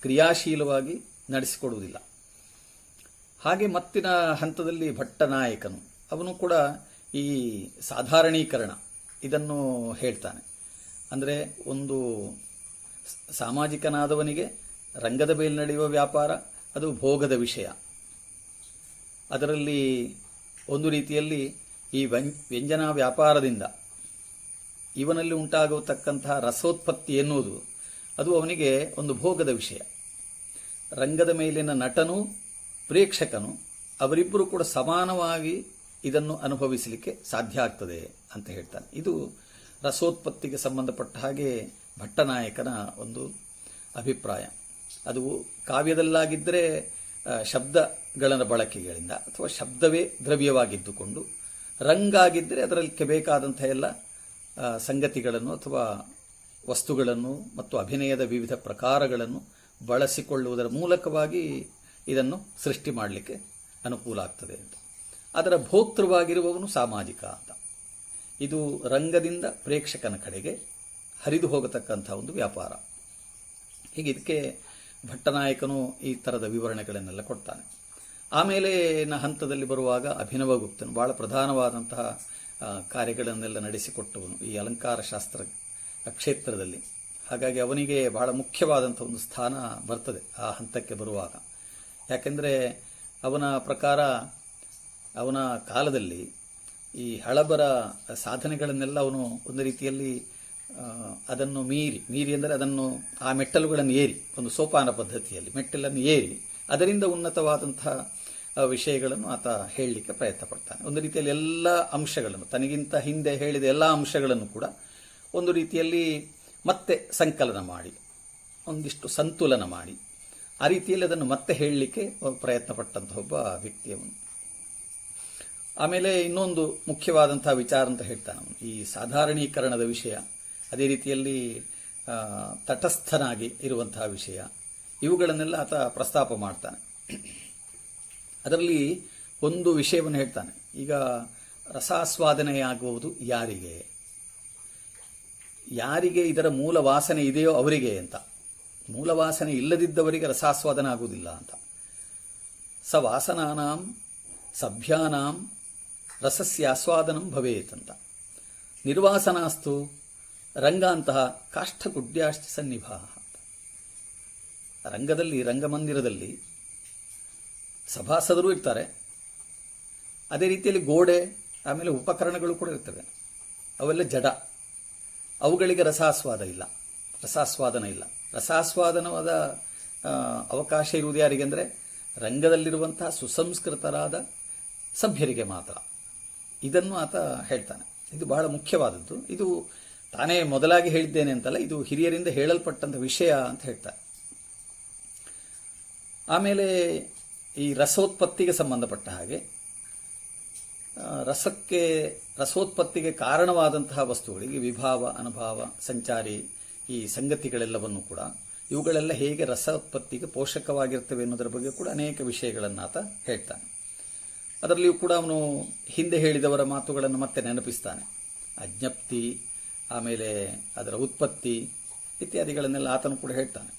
ಕ್ರಿಯಾಶೀಲವಾಗಿ ನಡೆಸಿಕೊಡುವುದಿಲ್ಲ. ಹಾಗೆ ಮತ್ತಿನ ಹಂತದಲ್ಲಿ ಭಟ್ಟನಾಯಕನು, ಅವನು ಕೂಡ ಈ ಸಾಧಾರಣೀಕರಣ ಇದನ್ನು ಹೇಳ್ತಾನೆ. ಅಂದರೆ ಒಂದು ಸಾಮಾಜಿಕನಾದವನಿಗೆ ರಂಗದ ಮೇಲೆ ನಡೆಯುವ ವ್ಯಾಪಾರ ಅದು ಭೋಗದ ವಿಷಯ. ಅದರಲ್ಲಿ ಒಂದು ರೀತಿಯಲ್ಲಿ ಈ ವ್ಯಂಜನ ವ್ಯಾಪಾರದಿಂದ ಇವನಲ್ಲಿ ಉಂಟಾಗತಕ್ಕಂತಹ ರಸೋತ್ಪತ್ತಿ ಎನ್ನುವುದು ಅದು ಅವನಿಗೆ ಒಂದು ಭೋಗದ ವಿಷಯ. ರಂಗದ ಮೇಲಿನ ನಟನು ಪ್ರೇಕ್ಷಕನು ಅವರಿಬ್ಬರು ಕೂಡ ಸಮಾನವಾಗಿ ಇದನ್ನು ಅನುಭವಿಸಲಿಕ್ಕೆ ಸಾಧ್ಯ ಆಗ್ತದೆ ಅಂತ ಹೇಳ್ತಾನೆ. ಇದು ರಸೋತ್ಪತ್ತಿಗೆ ಸಂಬಂಧಪಟ್ಟ ಹಾಗೆ ಭಟ್ಟನಾಯಕನ ಒಂದು ಅಭಿಪ್ರಾಯ. ಅದು ಕಾವ್ಯದಲ್ಲಾಗಿದ್ದರೆ ಶಬ್ದಗಳ ಬಳಕೆಗಳಿಂದ ಅಥವಾ ಶಬ್ದವೇ ದ್ರವ್ಯವಾಗಿದ್ದುಕೊಂಡು, ರಂಗಾಗಿದ್ದರೆ ಅದರಲ್ಲಿ ಬೇಕಾದಂಥ ಎಲ್ಲ ಸಂಗತಿಗಳನ್ನು ಅಥವಾ ವಸ್ತುಗಳನ್ನು ಮತ್ತು ಅಭಿನಯದ ವಿವಿಧ ಪ್ರಕಾರಗಳನ್ನು ಬಳಸಿಕೊಳ್ಳುವುದರ ಮೂಲಕವಾಗಿ ಇದನ್ನು ಸೃಷ್ಟಿ ಮಾಡಲಿಕ್ಕೆ ಅನುಕೂಲ ಆಗ್ತದೆ ಅಂತ. ಅದರ ಭೋಕ್ತೃವಾಗಿರುವವನು ಸಾಮಾಜಿಕ ಅಂತ. ಇದು ರಂಗದಿಂದ ಪ್ರೇಕ್ಷಕನ ಕಡೆಗೆ ಹರಿದು ಹೋಗತಕ್ಕಂಥ ಒಂದು ವ್ಯಾಪಾರ. ಹೀಗೆ ಇದಕ್ಕೆ ಭಟ್ಟನಾಯಕನು ಈ ಥರದ ವಿವರಣೆಗಳನ್ನೆಲ್ಲ ಕೊಡ್ತಾನೆ. ಆಮೇಲೆ ಹಂತದಲ್ಲಿ ಬರುವಾಗ ಅಭಿನವಗುಪ್ತನು ಬಹಳ ಪ್ರಧಾನವಾದಂತಹ ಕಾರ್ಯಗಳನ್ನೆಲ್ಲ ನಡೆಸಿಕೊಟ್ಟವನು ಈ ಅಲಂಕಾರ ಶಾಸ್ತ್ರ ಕ್ಷೇತ್ರದಲ್ಲಿ. ಹಾಗಾಗಿ ಅವನಿಗೆ ಬಹಳ ಮುಖ್ಯವಾದಂಥ ಒಂದು ಸ್ಥಾನ ಬರ್ತದೆ ಆ ಹಂತಕ್ಕೆ ಬರುವಾಗ. ಯಾಕೆಂದರೆ ಅವನ ಪ್ರಕಾರ ಅವನ ಕಾಲದಲ್ಲಿ ಈ ಹಳಬರ ಸಾಧನೆಗಳನ್ನೆಲ್ಲ ಅವನು ಒಂದು ರೀತಿಯಲ್ಲಿ ಅದನ್ನು ಮೀರಿ ಅಂದರೆ ಅದನ್ನು ಆ ಮೆಟ್ಟಲುಗಳನ್ನು ಏರಿ, ಒಂದು ಸೋಪಾನ ಪದ್ಧತಿಯಲ್ಲಿ ಮೆಟ್ಟಲನ್ನು ಏರಿ ಅದರಿಂದ ಉನ್ನತವಾದಂತಹ ವಿಷಯಗಳನ್ನು ಆತ ಹೇಳಲಿಕ್ಕೆ ಪ್ರಯತ್ನ ಪಡ್ತಾನೆ. ಒಂದು ರೀತಿಯಲ್ಲಿ ಎಲ್ಲ ಅಂಶಗಳನ್ನು, ತನಗಿಂತ ಹಿಂದೆ ಹೇಳಿದ ಎಲ್ಲ ಅಂಶಗಳನ್ನು ಕೂಡ ಒಂದು ರೀತಿಯಲ್ಲಿ ಮತ್ತೆ ಸಂಕಲನ ಮಾಡಿ, ಒಂದಿಷ್ಟು ಸಂತುಲನ ಮಾಡಿ, ಆ ರೀತಿಯಲ್ಲಿ ಅದನ್ನು ಮತ್ತೆ ಹೇಳಲಿಕ್ಕೆ ಪ್ರಯತ್ನ ಪಟ್ಟಂತಹ ಒಬ್ಬ ವ್ಯಕ್ತಿಯವನು. ಆಮೇಲೆ ಇನ್ನೊಂದು ಮುಖ್ಯವಾದಂತಹ ವಿಚಾರ ಅಂತ ಹೇಳ್ತಾನೆ ಅವನು, ಈ ಸಾಧಾರಣೀಕರಣದ ವಿಷಯ, ಅದೇ ರೀತಿಯಲ್ಲಿ ತಟಸ್ಥನಾಗಿ ಇರುವಂತಹ ವಿಷಯ, ಇವುಗಳನ್ನೆಲ್ಲ ಆತ ಪ್ರಸ್ತಾಪ ಮಾಡ್ತಾನೆ. ಅದರಲ್ಲಿ ಒಂದು ವಿಷಯವನ್ನು ಹೇಳ್ತಾನೆ. ಈಗ ರಸಾಸ್ವಾದನೆಯಾಗುವುದು ಯಾರಿಗೆ ಇದರ ಮೂಲ ವಾಸನೆ ಇದೆಯೋ ಅವರಿಗೆ ಅಂತ. ಮೂಲ ವಾಸನೆ ಇಲ್ಲದಿದ್ದವರಿಗೆ ರಸಾಸ್ವಾದನ ಆಗುವುದಿಲ್ಲ ಅಂತ. ಸ ವಾಸನಾನಾಂ ಸಭ್ಯಾನಾಂ ರಸಸ್ಯಾಸ್ವಾದನಂ ಭವೇತ್ ಅಂತ. ನಿರ್ವಾಸನಾಸ್ತು ರಂಗಾಂತಹ ಕಾಷ್ಠಗುಡ್ಯಾಶ್ಚ ಸನ್ನಿಭಾ. ರಂಗದಲ್ಲಿ, ರಂಗಮಂದಿರದಲ್ಲಿ ಸಭಾಸದರು ಇರ್ತಾರೆ, ಅದೇ ರೀತಿಯಲ್ಲಿ ಗೋಡೆ, ಆಮೇಲೆ ಉಪಕರಣಗಳು ಕೂಡ ಇರ್ತವೆ. ಅವೆಲ್ಲ ಜಡ, ಅವುಗಳಿಗೆ ರಸಾಸ್ವಾದನ ಇಲ್ಲ. ರಸಾಸ್ವಾದನವಾದ ಅವಕಾಶ ಇರುವುದು ಯಾರಿಗೆ ಅಂದರೆ ರಂಗದಲ್ಲಿರುವಂತಹ ಸುಸಂಸ್ಕೃತರಾದ ಸಭ್ಯರಿಗೆ ಮಾತ್ರ. ಇದನ್ನು ಆತ ಹೇಳ್ತಾನೆ. ಇದು ಬಹಳ ಮುಖ್ಯವಾದದ್ದು. ಇದು ತಾನೇ ಮೊದಲಾಗಿ ಹೇಳಿದ್ದೇನೆ ಅಂತಲ್ಲ, ಇದು ಹಿರಿಯರಿಂದ ಹೇಳಲ್ಪಟ್ಟಂಥ ವಿಷಯ ಅಂತ ಹೇಳ್ತಾರೆ. ಆಮೇಲೆ ಈ ರಸೋತ್ಪತ್ತಿಗೆ ಸಂಬಂಧಪಟ್ಟ ಹಾಗೆ ರಸೋತ್ಪತ್ತಿಗೆ ಕಾರಣವಾದಂತಹ ವಸ್ತುಗಳಿಗೆ ವಿಭಾವ, ಅನುಭಾವ, ಸಂಚಾರಿ, ಈ ಸಂಗತಿಗಳೆಲ್ಲವನ್ನು ಕೂಡ, ಇವುಗಳೆಲ್ಲ ಹೇಗೆ ರಸೋತ್ಪತ್ತಿಗೆ ಪೋಷಕವಾಗಿರ್ತವೆ ಅನ್ನೋದರ ಬಗ್ಗೆ ಕೂಡ ಅನೇಕ ವಿಷಯಗಳನ್ನು ಆತ ಹೇಳ್ತಾನೆ. ಅದರಲ್ಲಿಯೂ ಕೂಡ ಅವನು ಹಿಂದೆ ಹೇಳಿದವರ ಮಾತುಗಳನ್ನು ಮತ್ತೆ ನೆನಪಿಸ್ತಾನೆ. ಅಜ್ಞಪ್ತಿ, ಆಮೇಲೆ ಅದರ ಉತ್ಪತ್ತಿ ಇತ್ಯಾದಿಗಳನ್ನೆಲ್ಲ ಆತನು ಕೂಡ ಹೇಳ್ತಾನೆ.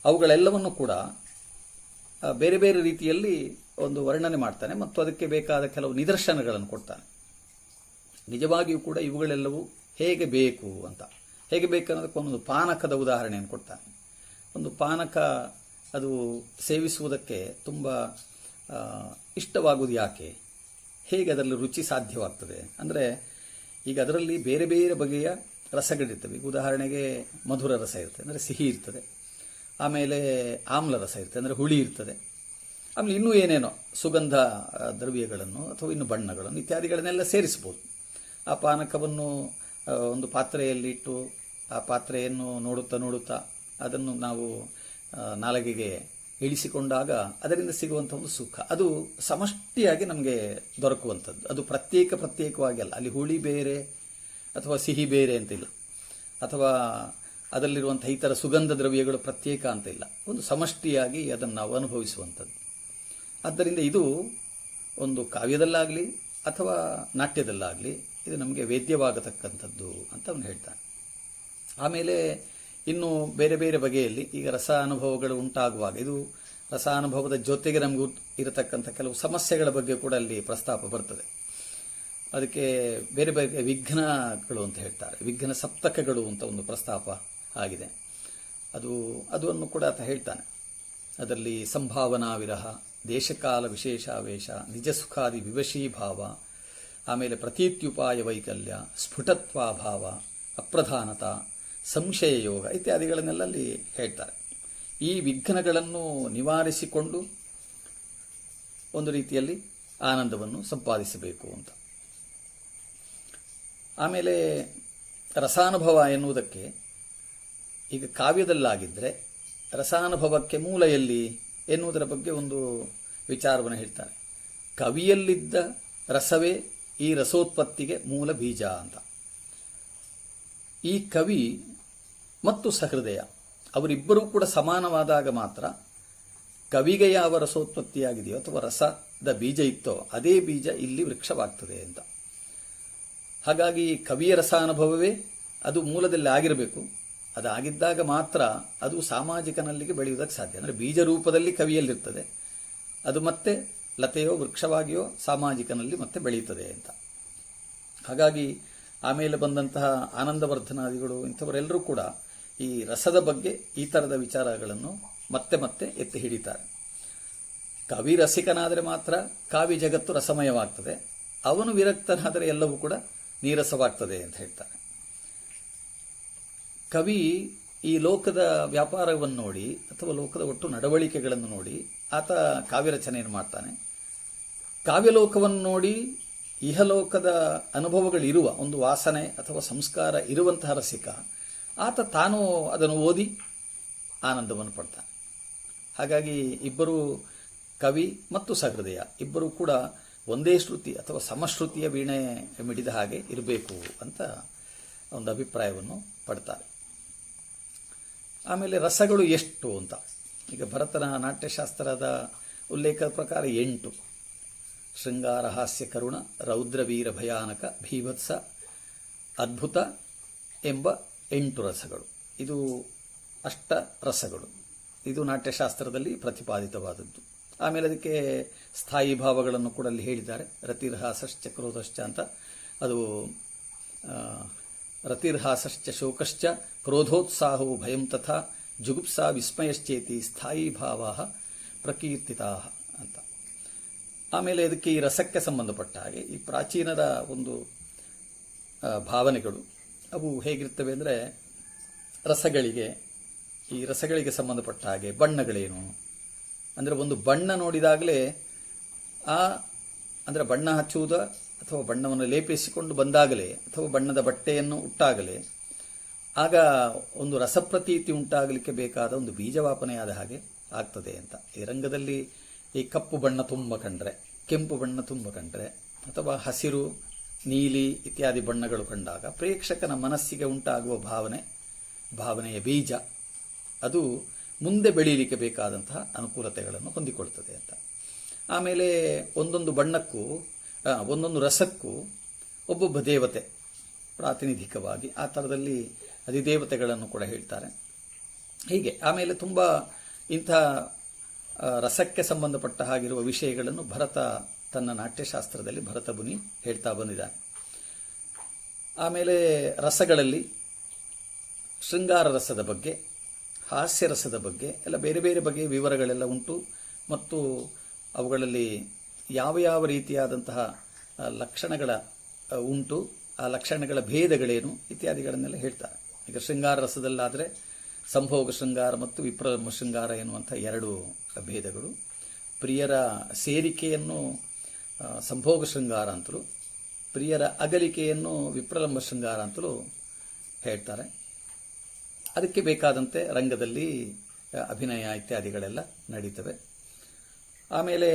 ಅವುಗಳೆಲ್ಲವನ್ನು ಕೂಡ ಬೇರೆ ಬೇರೆ ರೀತಿಯಲ್ಲಿ ಒಂದು ವರ್ಣನೆ ಮಾಡ್ತಾನೆ ಮತ್ತು ಅದಕ್ಕೆ ಬೇಕಾದ ಕೆಲವು ನಿದರ್ಶನಗಳನ್ನು ಕೊಡ್ತಾನೆ. ನಿಜವಾಗಿಯೂ ಕೂಡ ಇವುಗಳೆಲ್ಲವೂ ಹೇಗೆ ಬೇಕು ಅನ್ನೋದಕ್ಕೆ ಒಂದು ಪಾನಕದ ಉದಾಹರಣೆಯನ್ನು ಕೊಡ್ತಾನೆ. ಒಂದು ಪಾನಕ ಅದು ಸೇವಿಸುವುದಕ್ಕೆ ತುಂಬ ಇಷ್ಟವಾಗುವುದು ಯಾಕೆ, ಹೇಗೆ ಅದರಲ್ಲಿ ರುಚಿ ಸಾಧ್ಯವಾಗ್ತದೆ ಅಂದರೆ, ಈಗ ಅದರಲ್ಲಿ ಬೇರೆ ಬೇರೆ ಬಗೆಯ ರಸಗಳಿರ್ತವೆ. ಈಗ ಉದಾಹರಣೆಗೆ ಮಧುರ ರಸ ಇರ್ತದೆ, ಅಂದರೆ ಸಿಹಿ ಇರ್ತದೆ. ಆಮೇಲೆ ಆಮ್ಲ ರಸ ಇರ್ತದೆ, ಅಂದರೆ ಹುಳಿ ಇರ್ತದೆ. ಆಮೇಲೆ ಇನ್ನೂ ಏನೇನೋ ಸುಗಂಧ ದ್ರವ್ಯಗಳನ್ನು ಅಥವಾ ಇನ್ನು ಬಣ್ಣಗಳನ್ನು ಇತ್ಯಾದಿಗಳನ್ನೆಲ್ಲ ಸೇರಿಸ್ಬೋದು. ಆ ಪಾನಕವನ್ನು ಒಂದು ಪಾತ್ರೆಯಲ್ಲಿಟ್ಟು ಆ ಪಾತ್ರೆಯನ್ನು ನೋಡುತ್ತಾ ಅದನ್ನು ನಾವು ನಾಲಿಗೆಗೆ ಇಳಿಸಿಕೊಂಡಾಗ ಅದರಿಂದ ಸಿಗುವಂಥ ಒಂದು ಸುಖ, ಅದು ಸಮಷ್ಟಿಯಾಗಿ ನಮಗೆ ದೊರಕುವಂಥದ್ದು. ಅದು ಪ್ರತ್ಯೇಕವಾಗಿ ಅಲ್ಲ, ಅಲ್ಲಿ ಹುಳಿ ಬೇರೆ ಅಥವಾ ಸಿಹಿ ಬೇರೆ ಅಂತಿಲ್ಲ, ಅಥವಾ ಅದರಲ್ಲಿರುವಂಥ ಇತರ ಸುಗಂಧ ದ್ರವ್ಯಗಳು ಪ್ರತ್ಯೇಕ ಅಂತ ಇಲ್ಲ, ಒಂದು ಸಮಷ್ಟಿಯಾಗಿ ಅದನ್ನು ನಾವು ಅನುಭವಿಸುವಂಥದ್ದು. ಆದ್ದರಿಂದ ಇದು ಒಂದು ಕಾವ್ಯದಲ್ಲಾಗಲಿ ಅಥವಾ ನಾಟ್ಯದಲ್ಲಾಗಲಿ ಇದು ನಮಗೆ ವೇದ್ಯವಾಗತಕ್ಕಂಥದ್ದು ಅಂತ ಅವನು ಹೇಳ್ತಾನೆ. ಆಮೇಲೆ ಇನ್ನು ಬೇರೆ ಬೇರೆ ಬಗೆಯಲ್ಲಿ ಈಗ ರಸ ಅನುಭವಗಳು ಉಂಟಾಗುವಾಗ ಇದು ರಸಾನುಭವದ ಜೊತೆಗೆ ನಮಗೂ ಇರತಕ್ಕಂಥ ಕೆಲವು ಸಮಸ್ಯೆಗಳ ಬಗ್ಗೆ ಕೂಡ ಅಲ್ಲಿ ಪ್ರಸ್ತಾಪ ಬರ್ತದೆ. ಅದಕ್ಕೆ ಬೇರೆ ಬೇರೆ ವಿಘ್ನಗಳು ಅಂತ ಹೇಳ್ತಾರೆ, ವಿಘ್ನ ಸಪ್ತಕಗಳು ಅಂತ ಒಂದು ಪ್ರಸ್ತಾಪ ಆಗಿದೆ. ಅದನ್ನು ಕೂಡ ಆತ ಹೇಳ್ತಾನೆ. ಅದರಲ್ಲಿ ಸಂಭಾವನಾ ವಿರಹ, ದೇಶಕಾಲ ವಿಶೇಷಾವೇಶ, ನಿಜ ಸುಖಾದಿ ವಿವಶೀಭಾವ, ಆಮೇಲೆ ಪ್ರತೀತ್ಯುಪಾಯ ವೈಕಲ್ಯ, ಸ್ಫುಟತ್ವಾಭಾವ, ಅಪ್ರಧಾನತ, ಸಂಶಯ ಯೋಗ ಇತ್ಯಾದಿಗಳನ್ನೆಲ್ಲ ಅಲ್ಲಿ ಹೇಳ್ತಾರೆ. ಈ ವಿಘ್ನಗಳನ್ನು ನಿವಾರಿಸಿಕೊಂಡು ಒಂದು ರೀತಿಯಲ್ಲಿ ಆನಂದವನ್ನು ಸಂಪಾದಿಸಬೇಕು ಅಂತ. ಆಮೇಲೆ ರಸಾನುಭವ ಎನ್ನುವುದಕ್ಕೆ ಈಗ ಕಾವ್ಯದಲ್ಲಾಗಿದ್ದರೆ ರಸಾನುಭವಕ್ಕೆ ಮೂಲ ಎಲ್ಲಿ ಎನ್ನುವುದರ ಬಗ್ಗೆ ಒಂದು ವಿಚಾರವನ್ನು ಹೇಳ್ತಾರೆ. ಕವಿಯಲ್ಲಿದ್ದ ರಸವೇ ಈ ರಸೋತ್ಪತ್ತಿಗೆ ಮೂಲ ಬೀಜ ಅಂತ. ಈ ಕವಿ ಮತ್ತು ಸಹೃದಯ ಅವರಿಬ್ಬರೂ ಕೂಡ ಸಮಾನವಾದಾಗ ಮಾತ್ರ ಕವಿಗೆ ಯಾವ ರಸೋತ್ಪತ್ತಿಯಾಗಿದೆಯೋ ಅಥವಾ ರಸದ ಬೀಜ ಇತ್ತೋ ಅದೇ ಬೀಜ ಇಲ್ಲಿ ವೃಕ್ಷವಾಗ್ತದೆ ಅಂತ. ಹಾಗಾಗಿ ಕವಿಯ ರಸಾನುಭವವೇ ಅದು ಮೂಲದಲ್ಲಿ ಆಗಿರಬೇಕು. ಅದಾಗಿದ್ದಾಗ ಮಾತ್ರ ಅದು ಸಾಮಾಜಿಕನಲ್ಲಿಗೆ ಬೆಳೆಯುವುದಕ್ಕೆ ಸಾಧ್ಯ. ಅಂದರೆ ಬೀಜ ರೂಪದಲ್ಲಿ ಕವಿಯಲ್ಲಿರ್ತದೆ, ಅದು ಮತ್ತೆ ಲತೆಯೋ ವೃಕ್ಷವಾಗಿಯೋ ಸಾಮಾಜಿಕನಲ್ಲಿ ಮತ್ತೆ ಬೆಳೆಯುತ್ತದೆ ಅಂತ. ಹಾಗಾಗಿ ಆಮೇಲೆ ಬಂದಂತಹ ಆನಂದವರ್ಧನಾದಿಗಳು ಇಂಥವರೆಲ್ಲರೂ ಕೂಡ ಈ ರಸದ ಬಗ್ಗೆ ಈ ಥರದ ವಿಚಾರಗಳನ್ನು ಮತ್ತೆ ಮತ್ತೆ ಎತ್ತಿ ಹಿಡಿತಾರೆ. ಕವಿ ರಸಿಕನಾದರೆ ಮಾತ್ರ ಕಾವ್ಯ ಜಗತ್ತು ರಸಮಯವಾಗ್ತದೆ, ಅವನು ವಿರಕ್ತನಾದರೆ ಎಲ್ಲವೂ ಕೂಡ ನೀರಸವಾಗ್ತದೆ ಅಂತ ಹೇಳ್ತಾರೆ. ಕವಿ ಈ ಲೋಕದ ವ್ಯಾಪಾರವನ್ನು ನೋಡಿ ಅಥವಾ ಲೋಕದ ಒಟ್ಟು ನಡವಳಿಕೆಗಳನ್ನು ನೋಡಿ ಆತ ಕಾವ್ಯ ರಚನೆಯನ್ನು ಮಾಡ್ತಾನೆ. ಕಾವ್ಯಲೋಕವನ್ನು ನೋಡಿ ಇಹಲೋಕದ ಅನುಭವಗಳಿರುವ ಒಂದು ವಾಸನೆ ಅಥವಾ ಸಂಸ್ಕಾರ ಇರುವಂತಹ ರಸಿಕ ಆತ ತಾನು ಅದನ್ನು ಓದಿ ಆನಂದವನ್ನು ಪಡ್ತಾನೆ. ಹಾಗಾಗಿ ಇಬ್ಬರು ಕವಿ ಮತ್ತು ಸಹೃದಯ ಇಬ್ಬರೂ ಕೂಡ ಒಂದೇ ಶ್ರುತಿ ಅಥವಾ ಸಮಶ್ರುತಿಯ ವೀಣೆ ಮಿಡಿದ ಹಾಗೆ ಇರಬೇಕು ಅಂತ ಒಂದು ಅಭಿಪ್ರಾಯವನ್ನು ಪಡ್ತಾರೆ. ಆಮೇಲೆ ರಸಗಳು ಎಷ್ಟು ಅಂತ ಈಗ ಭರತನ ನಾಟ್ಯಶಾಸ್ತ್ರದ ಉಲ್ಲೇಖದ ಪ್ರಕಾರ 8: ಶೃಂಗಾರ, ಹಾಸ್ಯ, ಕರುಣ, ರೌದ್ರ, ವೀರ, ಭಯಾನಕ, ಭೀಭತ್ಸ, ಅದ್ಭುತ ಎಂಬ 8 ರಸಗಳು. ಇದು ಅಷ್ಟ ರಸಗಳು. ಇದು ನಾಟ್ಯಶಾಸ್ತ್ರದಲ್ಲಿ ಪ್ರತಿಪಾದಿತವಾದದ್ದು. ಆಮೇಲೆ ಅದಕ್ಕೆ ಸ್ಥಾಯಿ ಭಾವಗಳನ್ನು ಕೂಡ ಅಲ್ಲಿ ಹೇಳಿದ್ದಾರೆ. ರತಿರ್ಹಾಸಶ್ಚ ಕ್ರೋಧಶ್ಚ ಅಂತ. ಅದು ರತಿರ್ಹಾಸಶ್ಚ ಶೋಕಶ್ಚ ಕ್ರೋಧೋತ್ಸಾಹವು ಭಯಂ ತಥಾ ಜುಗುಪ್ಸಾ ವಿಸ್ಮಯಶ್ಚೇತಿ ಸ್ಥಾಯಿ ಭಾವ ಪ್ರಕೀರ್ತಿತಾ ಅಂತ. ಆಮೇಲೆ ಇದಕ್ಕೆ ಈ ರಸಕ್ಕೆ ಸಂಬಂಧಪಟ್ಟ ಹಾಗೆ ಈ ಪ್ರಾಚೀನರ ಒಂದು ಭಾವನೆಗಳು ಅವು ಹೇಗಿರ್ತವೆ ಅಂದರೆ, ಈ ರಸಗಳಿಗೆ ಸಂಬಂಧಪಟ್ಟ ಹಾಗೆ ಬಣ್ಣಗಳೇನು ಅಂದರೆ, ಒಂದು ಬಣ್ಣ ನೋಡಿದಾಗಲೇ ಅಂದರೆ ಬಣ್ಣ ಹಚ್ಚುವುದ ಅಥವಾ ಬಣ್ಣವನ್ನು ಲೇಪಿಸಿಕೊಂಡು ಬಂದಾಗಲೇ ಅಥವಾ ಬಣ್ಣದ ಬಟ್ಟೆಯನ್ನು ಉಟ್ಟಾಗಲೇ ಆಗ ಒಂದು ರಸಪ್ರತೀತಿ ಉಂಟಾಗಲಿಕ್ಕೆ ಬೇಕಾದ ಒಂದು ಬೀಜವಾಪನೆಯಾದ ಹಾಗೆ ಆಗ್ತದೆ ಅಂತ. ಈ ರಂಗದಲ್ಲಿ ಈ ಕಪ್ಪು ಬಣ್ಣ ತುಂಬ ಕಂಡ್ರೆ, ಕೆಂಪು ಬಣ್ಣ ತುಂಬ ಕಂಡ್ರೆ ಅಥವಾ ಹಸಿರು, ನೀಲಿ ಇತ್ಯಾದಿ ಬಣ್ಣಗಳು ಕಂಡಾಗ ಪ್ರೇಕ್ಷಕನ ಮನಸ್ಸಿಗೆ ಉಂಟಾಗುವ ಭಾವನೆಯ ಬೀಜ ಅದು ಮುಂದೆ ಬೆಳೀಲಿಕ್ಕೆ ಬೇಕಾದಂತಹ ಅನುಕೂಲತೆಗಳನ್ನು ಹೊಂದಿಕೊಳ್ತದೆ ಅಂತ. ಆಮೇಲೆ ಒಂದೊಂದು ಬಣ್ಣಕ್ಕೂ ಒಂದೊಂದು ರಸಕ್ಕೂ ಒಬ್ಬೊಬ್ಬ ದೇವತೆ ಪ್ರಾತಿನಿಧಿಕವಾಗಿ ಆ ಥರದಲ್ಲಿ ಅಧಿದೇವತೆಗಳನ್ನು ಕೂಡ ಹೇಳ್ತಾರೆ. ಹೀಗೆ ಆಮೇಲೆ ತುಂಬ ಇಂಥ ರಸಕ್ಕೆ ಸಂಬಂಧಪಟ್ಟ ಹಾಗಿರುವ ವಿಷಯಗಳನ್ನು ಭರತ ತನ್ನ ನಾಟ್ಯಶಾಸ್ತ್ರದಲ್ಲಿ ಭರತ ಮುನಿ ಹೇಳ್ತಾ ಬಂದಿದ್ದಾನೆ. ಆಮೇಲೆ ರಸಗಳಲ್ಲಿ ಶೃಂಗಾರ ರಸದ ಬಗ್ಗೆ, ಹಾಸ್ಯರಸದ ಬಗ್ಗೆ ಎಲ್ಲ ಬೇರೆ ಬೇರೆ ಬಗೆಯ ವಿವರಗಳೆಲ್ಲ ಉಂಟು. ಮತ್ತು ಅವುಗಳಲ್ಲಿ ಯಾವ ಯಾವ ರೀತಿಯಾದಂತಹ ಲಕ್ಷಣಗಳ ಉಂಟು, ಆ ಲಕ್ಷಣಗಳ ಭೇದಗಳೇನು ಇತ್ಯಾದಿಗಳನ್ನೆಲ್ಲ ಹೇಳ್ತಾರೆ. ಈಗ ಶೃಂಗಾರ ರಸದಲ್ಲಾದರೆ ಸಂಭೋಗ ಶೃಂಗಾರ ಮತ್ತು ವಿಪ್ರಲಂಬ ಶೃಂಗಾರ ಎನ್ನುವಂಥ ಎರಡು ಭೇದಗಳು. ಪ್ರಿಯರ ಸೇರಿಕೆಯನ್ನು ಸಂಭೋಗ ಶೃಂಗಾರ ಅಂತಲೂ, ಪ್ರಿಯರ ಅಗಲಿಕೆಯನ್ನು ವಿಪ್ರಲಂಬ ಶೃಂಗಾರ ಅಂತಲೂ ಹೇಳ್ತಾರೆ. ಅದಕ್ಕೆ ಬೇಕಾದಂತೆ ರಂಗದಲ್ಲಿ ಅಭಿನಯ ಇತ್ಯಾದಿಗಳೆಲ್ಲ ನಡೀತವೆ. ಆಮೇಲೆ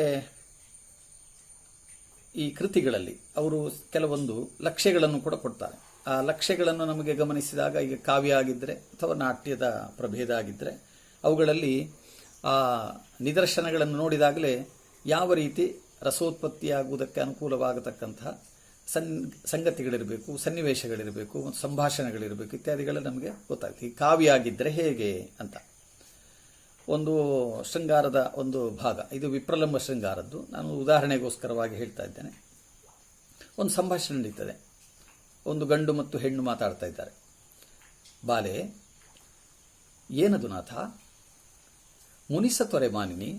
ಈ ಕೃತಿಗಳಲ್ಲಿ ಅವರು ಕೆಲವೊಂದು ಲಕ್ಷ್ಯಗಳನ್ನು ಕೂಡ ಕೊಡ್ತಾರೆ. ಆ ಲಕ್ಷ್ಯಗಳನ್ನು ನಮಗೆ ಗಮನಿಸಿದಾಗ, ಈಗ ಕಾವ್ಯ ಆಗಿದ್ದರೆ ಅಥವಾ ನಾಟ್ಯದ ಪ್ರಭೇದ ಆಗಿದ್ದರೆ ಅವುಗಳಲ್ಲಿ ಆ ನಿದರ್ಶನಗಳನ್ನು ನೋಡಿದಾಗಲೇ ಯಾವ ರೀತಿ ರಸೋತ್ಪತ್ತಿಯಾಗುವುದಕ್ಕೆ ಅನುಕೂಲವಾಗತಕ್ಕಂತಹ ಸಂಗತಿಗಳಿರಬೇಕು, ಸನ್ನಿವೇಶಗಳಿರಬೇಕು, ಮತ್ತು ಸಂಭಾಷಣೆಗಳಿರಬೇಕು ಇತ್ಯಾದಿಗಳು ನಮಗೆ ಗೊತ್ತಾಗ್ತದೆ. ಈ ಕಾವ್ಯ ಆಗಿದ್ದರೆ ಹೇಗೆ ಅಂತ ಒಂದು ಶೃಂಗಾರದ ಒಂದು ಭಾಗ, ಇದು ವಿಪ್ರಲಂಬ ಶೃಂಗಾರದ್ದು. ನಾನು ಉದಾಹರಣೆಗೋಸ್ಕರವಾಗಿ ಹೇಳ್ತಾ ಇದ್ದೇನೆ. ಒಂದು ಸಂಭಾಷಣೆ ನಡೀತದೆ. ಒಂದು ಗಂಡು ಮತ್ತು ಹೆಣ್ಣು ಮಾತಾಡ್ತಾ ಇದ್ದಾರೆ. ಬಾಲೆ, ಏನದು ನಾಥ? ಮುನಿಸ ತೊರೆ ಮಾನಿನಿ,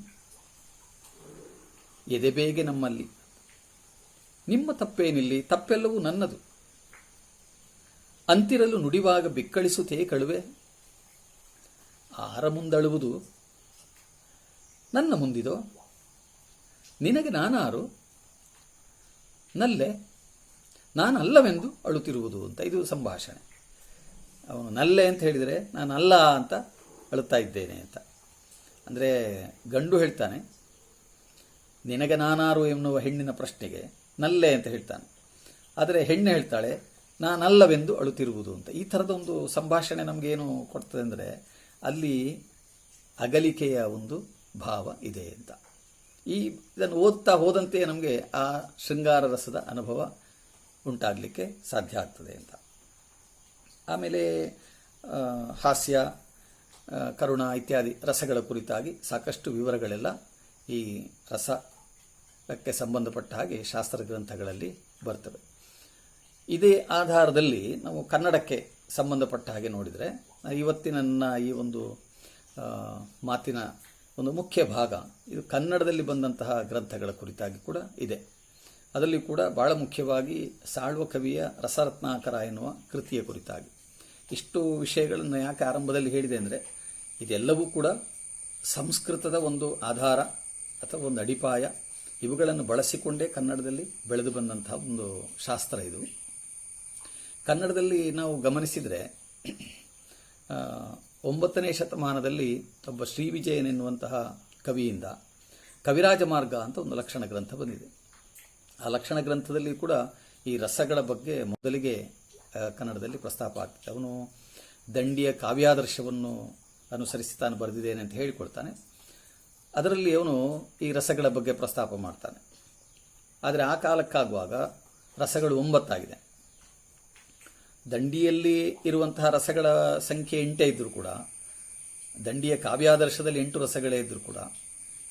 ಎದೆಬೇಗೆ ನಮ್ಮಲ್ಲಿ. ನಿಮ್ಮ ತಪ್ಪೇನಿಲ್ಲಿ, ತಪ್ಪೆಲ್ಲವೂ ನನ್ನದು. ಅಂತಿರಲು ನುಡಿವಾಗ ಬಿಕ್ಕಳಿಸುತ್ತೇ ಕಳುವೆ. ಆರ ಮುಂದಳುವುದು ನನ್ನ ಮುಂದಿದೋ, ನಿನಗೆ ನಾನಾರು? ನಲ್ಲೆ ನಾನಲ್ಲವೆಂದು ಅಳುತ್ತಿರುವುದು ಅಂತ. ಇದು ಸಂಭಾಷಣೆ. ಅವನು ನಲ್ಲೆ ಅಂತ ಹೇಳಿದರೆ ನಾನು ಅಲ್ಲ ಅಂತ ಅಳುತ್ತಾ ಇದ್ದೇನೆ ಅಂತ. ಅಂದರೆ ಗಂಡು ಹೇಳ್ತಾನೆ ನಿನಗೆ ನಾನಾರು ಎನ್ನುವ ಹೆಣ್ಣಿನ ಪ್ರಶ್ನೆಗೆ ನಲ್ಲೆ ಅಂತ ಹೇಳ್ತಾನೆ. ಆದರೆ ಹೆಣ್ಣು ಹೇಳ್ತಾಳೆ ನಾನಲ್ಲವೆಂದು ಅಳುತ್ತಿರುವುದು ಅಂತ. ಈ ಥರದ ಒಂದು ಸಂಭಾಷಣೆ ನಮಗೇನು ಕೊಡ್ತದೆ ಅಂದರೆ, ಅಲ್ಲಿ ಅಗಲಿಕೆಯ ಒಂದು ಭಾವ ಇದೆ ಅಂತ. ಇದನ್ನು ಓದ್ತಾ ಹೋದಂತೆ ನಮಗೆ ಆ ಶೃಂಗಾರ ರಸದ ಅನುಭವ ಉಂಟಾಗಲಿಕ್ಕೆ ಸಾಧ್ಯ ಆಗ್ತದೆ ಅಂತ. ಆಮೇಲೆ ಹಾಸ್ಯ, ಕರುಣ ಇತ್ಯಾದಿ ರಸಗಳ ಕುರಿತಾಗಿ ಸಾಕಷ್ಟು ವಿವರಗಳೆಲ್ಲ ಈ ರಸಕ್ಕೆ ಸಂಬಂಧಪಟ್ಟ ಹಾಗೆ ಶಾಸ್ತ್ರ ಗ್ರಂಥಗಳಲ್ಲಿ ಬರ್ತವೆ. ಇದೇ ಆಧಾರದಲ್ಲಿ ನಾವು ಕನ್ನಡಕ್ಕೆ ಸಂಬಂಧಪಟ್ಟ ಹಾಗೆ ನೋಡಿದರೆ, ಇವತ್ತಿನ ಈ ಒಂದು ಮಾತಿನ ಒಂದು ಮುಖ್ಯ ಭಾಗ ಇದು ಕನ್ನಡದಲ್ಲಿ ಬಂದಂತಹ ಗ್ರಂಥಗಳ ಕುರಿತಾಗಿ ಕೂಡ ಇದೆ. ಅದರಲ್ಲಿ ಕೂಡ ಬಹಳ ಮುಖ್ಯವಾಗಿ ಸಾಳ್ವ ಕವಿಯ ರಸರತ್ನಾಕರ ಎನ್ನುವ ಕೃತಿಯ ಕುರಿತಾಗಿ. ಇಷ್ಟು ವಿಷಯಗಳನ್ನು ಯಾಕೆ ಆರಂಭದಲ್ಲಿ ಹೇಳಿದೆ ಅಂದರೆ, ಇದೆಲ್ಲವೂ ಕೂಡ ಸಂಸ್ಕೃತದ ಒಂದು ಆಧಾರ ಅಥವಾ ಒಂದು ಅಡಿಪಾಯ, ಇವುಗಳನ್ನು ಬಳಸಿಕೊಂಡೇ ಕನ್ನಡದಲ್ಲಿ ಬೆಳೆದು ಬಂದಂತಹ ಒಂದು ಶಾಸ್ತ್ರ ಇದು. ಕನ್ನಡದಲ್ಲಿ ನಾವು ಗಮನಿಸಿದರೆ 9ನೇ ಶತಮಾನದಲ್ಲಿ ಒಬ್ಬ ಶ್ರೀವಿಜಯನ್ ಎನ್ನುವಂತಹ ಕವಿಯಿಂದ ಕವಿರಾಜ ಮಾರ್ಗ ಅಂತ ಒಂದು ಲಕ್ಷಣ ಗ್ರಂಥ ಬಂದಿದೆ. ಆ ಲಕ್ಷಣ ಗ್ರಂಥದಲ್ಲಿ ಕೂಡ ಈ ರಸಗಳ ಬಗ್ಗೆ ಮೊದಲಿಗೆ ಕನ್ನಡದಲ್ಲಿ ಪ್ರಸ್ತಾಪ ಆಗ್ತದೆ. ಅವನು ದಂಡಿಯ ಕಾವ್ಯಾದರ್ಶವನ್ನು ಅನುಸರಿಸಿ ತಾನು ಬರೆದಿದ್ದೇನೆ ಅಂತ ಹೇಳಿಕೊಳ್ತಾನೆ. ಅದರಲ್ಲಿ ಅವನು ಈ ರಸಗಳ ಬಗ್ಗೆ ಪ್ರಸ್ತಾಪ ಮಾಡ್ತಾನೆ. ಆದರೆ ಆ ಕಾಲಕ್ಕಾಗುವಾಗ ರಸಗಳು 9 ಆಗಿದೆ. ದಂಡಿಯಲ್ಲಿ ಇರುವಂತಹ ರಸಗಳ ಸಂಖ್ಯೆ 8 ಇದ್ದರೂ ಕೂಡ, ದಂಡಿಯ ಕಾವ್ಯಾದರ್ಶದಲ್ಲಿ 8 ರಸಗಳೇ ಇದ್ದರೂ ಕೂಡ,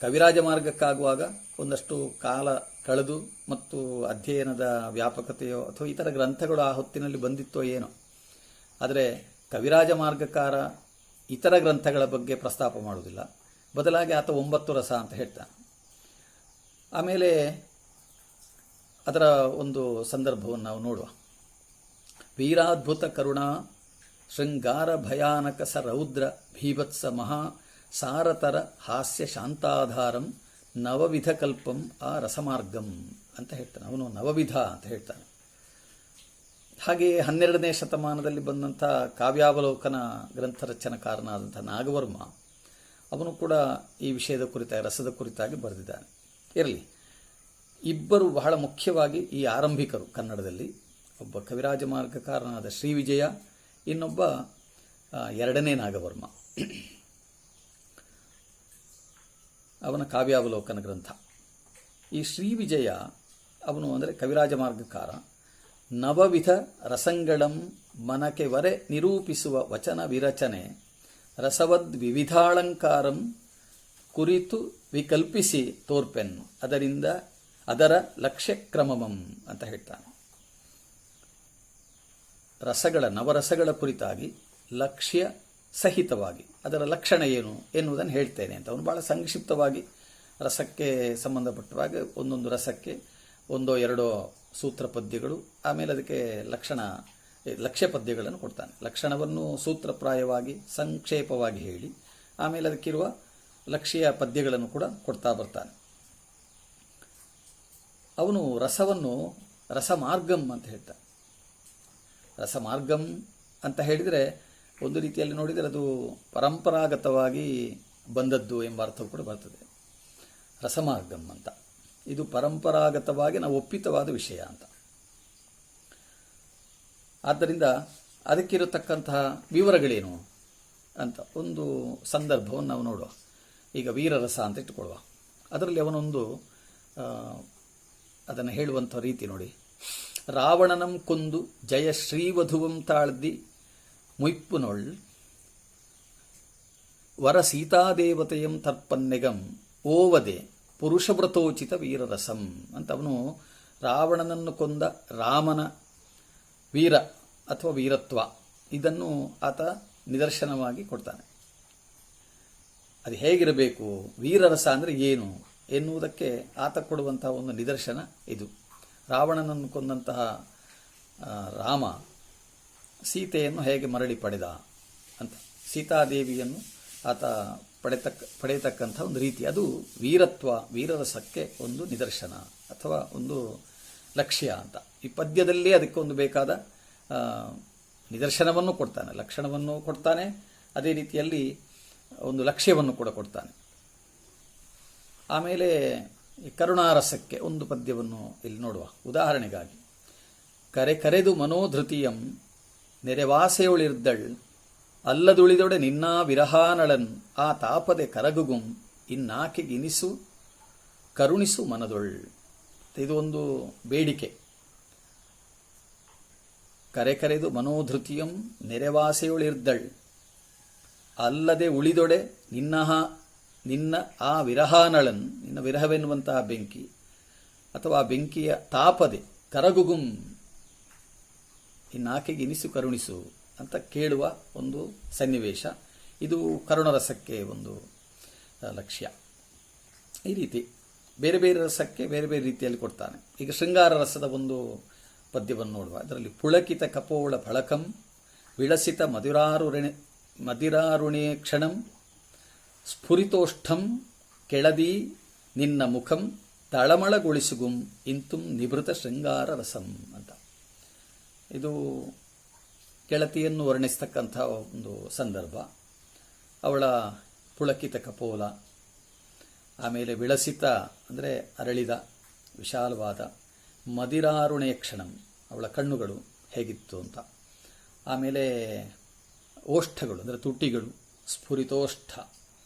ಕವಿರಾಜ ಮಾರ್ಗಕ್ಕಾಗುವಾಗ ಒಂದಷ್ಟು ಕಾಲ ಕಳೆದು ಮತ್ತು ಅಧ್ಯಯನದ ವ್ಯಾಪಕತೆಯೋ ಅಥವಾ ಇತರ ಗ್ರಂಥಗಳು ಆ ಹೊತ್ತಿನಲ್ಲಿ ಬಂದಿತ್ತೋ ಏನೋ, ಆದರೆ ಕವಿರಾಜ ಮಾರ್ಗಕಾರ ಇತರ ಗ್ರಂಥಗಳ ಬಗ್ಗೆ ಪ್ರಸ್ತಾಪ ಮಾಡುವುದಿಲ್ಲ. ಬದಲಾಗಿ ಆತ 9 ರಸ ಅಂತ ಹೇಳ್ತಾನೆ. ಆಮೇಲೆ ಅದರ ಒಂದು ಸಂದರ್ಭವನ್ನು ನಾವು ನೋಡುವ. ವೀರಾದ್ಭುತ ಕರುಣಾ ಶೃಂಗಾರ ಭಯಾನಕ ಸ ರೌದ್ರ ಭೀಭತ್ಸ ಮಹಾ ಸಾರತರ ಹಾಸ್ಯ ಶಾಂತಾಧಾರಂ ನವವಿಧ ಕಲ್ಪಂ ಆ ರಸಮಾರ್ಗಂ ಅಂತ ಹೇಳ್ತಾನೆ. ಅವನು ನವವಿಧ ಅಂತ ಹೇಳ್ತಾನೆ. ಹಾಗೆಯೇ 12ನೇ ಶತಮಾನದಲ್ಲಿ ಬಂದಂಥ ಕಾವ್ಯಾವಲೋಕನ ಗ್ರಂಥ ರಚನಕಾರನಾದಂಥ ನಾಗವರ್ಮ ಅವನು ಕೂಡ ಈ ವಿಷಯದ ಕುರಿತಾಗಿ, ರಸದ ಕುರಿತಾಗಿ ಬರೆದಿದ್ದಾನೆ. ಇರಲಿ, ಇಬ್ಬರು ಬಹಳ ಮುಖ್ಯವಾಗಿ ಈ ಆರಂಭಿಕರು ಕನ್ನಡದಲ್ಲಿ, ಒಬ್ಬ ಕವಿರಾಜ ಮಾರ್ಗಕಾರನಾದ ಶ್ರೀವಿಜಯ, ಇನ್ನೊಬ್ಬ 2ನೇ ನಾಗವರ್ಮ. ಅವನ ಕಾವ್ಯಾವಲೋಕನ ಗ್ರಂಥ. ಈ ಶ್ರೀವಿಜಯ ಅವನು ಅಂದರೆ ಕವಿರಾಜ ಮಾರ್ಗಕಾರ, ನವವಿಧ ರಸಂಗಳಂ ಮನಕೆ ವರೆ ನಿರೂಪಿಸುವ ವಚನ ವಿರಚನೆ ರಸವದ್ ವಿವಿಧಾಳಂಕಾರಂ ಕುರಿತು ವಿಕಲ್ಪಿಸಿ ತೋರ್ಪೆನ್ ಅದರಿಂದ ಅದರ ಲಕ್ಷ್ಯಕ್ರಮಮಂ ಅಂತ ಹೇಳ್ತಾನೆ. ರಸಗಳ, ನವರಸಗಳ ಕುರಿತಾಗಿ ಲಕ್ಷ್ಯ ಸಹಿತವಾಗಿ ಅದರ ಲಕ್ಷಣ ಏನು ಎನ್ನುವುದನ್ನು ಹೇಳ್ತೇನೆ ಅಂತ ಅವನು ಬಹಳ ಸಂಕ್ಷಿಪ್ತವಾಗಿ ರಸಕ್ಕೆ ಸಂಬಂಧಪಟ್ಟವಾಗ ಒಂದೊಂದು ರಸಕ್ಕೆ 1-2 ಸೂತ್ರ ಪದ್ಯಗಳು, ಆಮೇಲೆ ಅದಕ್ಕೆ ಲಕ್ಷ್ಯ ಪದ್ಯಗಳನ್ನು ಕೊಡ್ತಾನೆ. ಲಕ್ಷಣವನ್ನು ಸೂತ್ರಪ್ರಾಯವಾಗಿ ಸಂಕ್ಷೇಪವಾಗಿ ಹೇಳಿ ಆಮೇಲೆ ಅದಕ್ಕಿರುವ ಲಕ್ಷ್ಯ ಪದ್ಯಗಳನ್ನು ಕೂಡ ಕೊಡ್ತಾ ಬರ್ತಾನೆ. ಅವನು ರಸವನ್ನು ರಸಮಾರ್ಗಂ ಅಂತ ಹೇಳ್ತಾನೆ. ರಸಮಾರ್ಗಂ ಅಂತ ಹೇಳಿದರೆ ಒಂದು ರೀತಿಯಲ್ಲಿ ನೋಡಿದರೆ ಅದು ಪರಂಪರಾಗತವಾಗಿ ಬಂದದ್ದು ಎಂಬ ಅರ್ಥವು ಕೂಡ ಬರ್ತದೆ. ರಸಮಾರ್ಗಂ ಅಂತ ಇದು ಪರಂಪರಾಗತವಾಗಿ ನಾವು ಒಪ್ಪಿತವಾದ ವಿಷಯ ಅಂತ. ಆದ್ದರಿಂದ ಅದಕ್ಕಿರತಕ್ಕಂತಹ ವಿವರಗಳೇನು ಅಂತ ಒಂದು ಸಂದರ್ಭವನ್ನು ನಾವು ನೋಡುವ. ಈಗ ವೀರರಸ ಅಂತ ಇಟ್ಟುಕೊಳ್ಳುವ. ಅದರಲ್ಲಿ ಅವನೊಂದು ಅದನ್ನು ಹೇಳುವಂಥ ರೀತಿ ನೋಡಿ. ರಾವಣನಂ ಕೊಂದು ಜಯ ಶ್ರೀವಧುವಂ ತಾಳ್ದಿ ಮುಯ್ಪುನೊಳ್ ವರ ಸೀತಾದೇವತೆಯಂ ತರ್ಪನ್ನೆಗಂ ಓವದೆ ಪುರುಷವ್ರತೋಚಿತ ವೀರರಸಂ ಅಂತ ಅವನು ರಾವಣನನ್ನು ಕೊಂದ ರಾಮನ ವೀರ ಅಥವಾ ವೀರತ್ವ ಇದನ್ನು ಆತ ನಿದರ್ಶನವಾಗಿ ಕೊಡ್ತಾನೆ. ಅದು ಹೇಗಿರಬೇಕು, ವೀರರಸ ಅಂದರೆ ಏನು ಎನ್ನುವುದಕ್ಕೆ ಆತ ಕೊಡುವಂತಹ ಒಂದು ನಿದರ್ಶನ ಇದು. ರಾವಣನನ್ನು ಕೊಂದಂತಹ ರಾಮ ಸೀತೆಯನ್ನು ಹೇಗೆ ಮರಳಿ ಪಡೆದ ಅಂತ, ಸೀತಾದೇವಿಯನ್ನು ಆತ ಪಡೆಯತಕ್ಕಂಥ ಒಂದು ರೀತಿ, ಅದು ವೀರತ್ವ, ವೀರರಸಕ್ಕೆ ಒಂದು ನಿದರ್ಶನ ಅಥವಾ ಒಂದು ಲಕ್ಷ್ಯ ಅಂತ. ಈ ಪದ್ಯದಲ್ಲೇ ಅದಕ್ಕೆ ಒಂದು ಬೇಕಾದ ನಿದರ್ಶನವನ್ನು ಕೊಡ್ತಾನೆ, ಲಕ್ಷಣವನ್ನು ಕೊಡ್ತಾನೆ, ಅದೇ ರೀತಿಯಲ್ಲಿ ಒಂದು ಲಕ್ಷ್ಯವನ್ನು ಕೂಡ ಕೊಡ್ತಾನೆ. ಆಮೇಲೆ ಕರುಣಾರಸಕ್ಕೆ ಒಂದು ಪದ್ಯವನ್ನು ಇಲ್ಲಿ ನೋಡುವ. ಉದಾಹರಣೆಗಾಗಿ, ಕರೆ ಕರೆದು ಮನೋಧೃತಿಯಂ ನೆರೆವಾಸೆಯೊಳಿರ್ದಳ್ ಅಲ್ಲದುಳಿದೊಡೆ ನಿನ್ನಾ ವಿರಹಾನಳನ್ ಆ ತಾಪದೆ ಕರಗುಗುಂ ಇನ್ನಾಕೆಗಿನಿಸು ಕರುಣಿಸು ಮನದೊಳ್. ಇದು ಒಂದು ಬೇಡಿಕೆ. ಕರೆ ಕರೆದು ಮನೋಧೃತಿಯಂ ನೆರೆವಾಸೆಯೊಳಿರ್ದಳ್ ಅಲ್ಲದೆ ಉಳಿದೊಡೆ ನಿನ್ನ ಆ ವಿರಹಾನಳನ್, ನಿನ್ನ ವಿರಹವೆನ್ನುವಂತಹ ಬೆಂಕಿ ಅಥವಾ ಬೆಂಕಿಯ ತಾಪದೆ ಕರಗುಗುಂ ಇನ್ನಾಕೆಗೆ ಇನಿಸು ಕರುಣಿಸು ಅಂತ ಕೇಳುವ ಒಂದು ಸನ್ನಿವೇಶ. ಇದು ಕರುಣರಸಕ್ಕೆ ಒಂದು ಲಕ್ಷ್ಯ. ಈ ರೀತಿ ಬೇರೆ ಬೇರೆ ರಸಕ್ಕೆ ಬೇರೆ ಬೇರೆ ರೀತಿಯಲ್ಲಿ ಕೊಡ್ತಾನೆ. ಈಗ ಶೃಂಗಾರ ರಸದ ಒಂದು ಪದ್ಯವನ್ನು ನೋಡುವ. ಅದರಲ್ಲಿ ಪುಳಕಿತ ಕಪೋಳ ಫಳಕಂ ವಿಳಸಿತ ಮದಿರಾರುಣೇ ಕ್ಷಣಂ ಸ್ಫುರಿತೋಷ್ಠಂ ಕೆಳದಿ ನಿನ್ನ ಮುಖಂ ತಳಮಳಗೊಳಿಸುಗುಂ ಇಂತುಂ ನಿಭೃತ ಶೃಂಗಾರ ರಸಂ ಅಂತ. ಇದು ಗೆಳತಿಯನ್ನು ವರ್ಣಿಸ್ತಕ್ಕಂಥ ಒಂದು ಸಂದರ್ಭ. ಅವಳ ಪುಳಕಿತ ಕಪೋಲ, ಆಮೇಲೆ ವಿಳಸಿತ ಅಂದರೆ ಅರಳಿದ ವಿಶಾಲವಾದ, ಮದಿರಾರುಣೆಯ ಕ್ಷಣಂ ಅವಳ ಕಣ್ಣುಗಳು ಹೇಗಿತ್ತು ಅಂತ, ಆಮೇಲೆ ಓಷ್ಠಗಳು ಅಂದರೆ ತುಟಿಗಳು, ಸ್ಫುರಿತೋಷ್ಠ,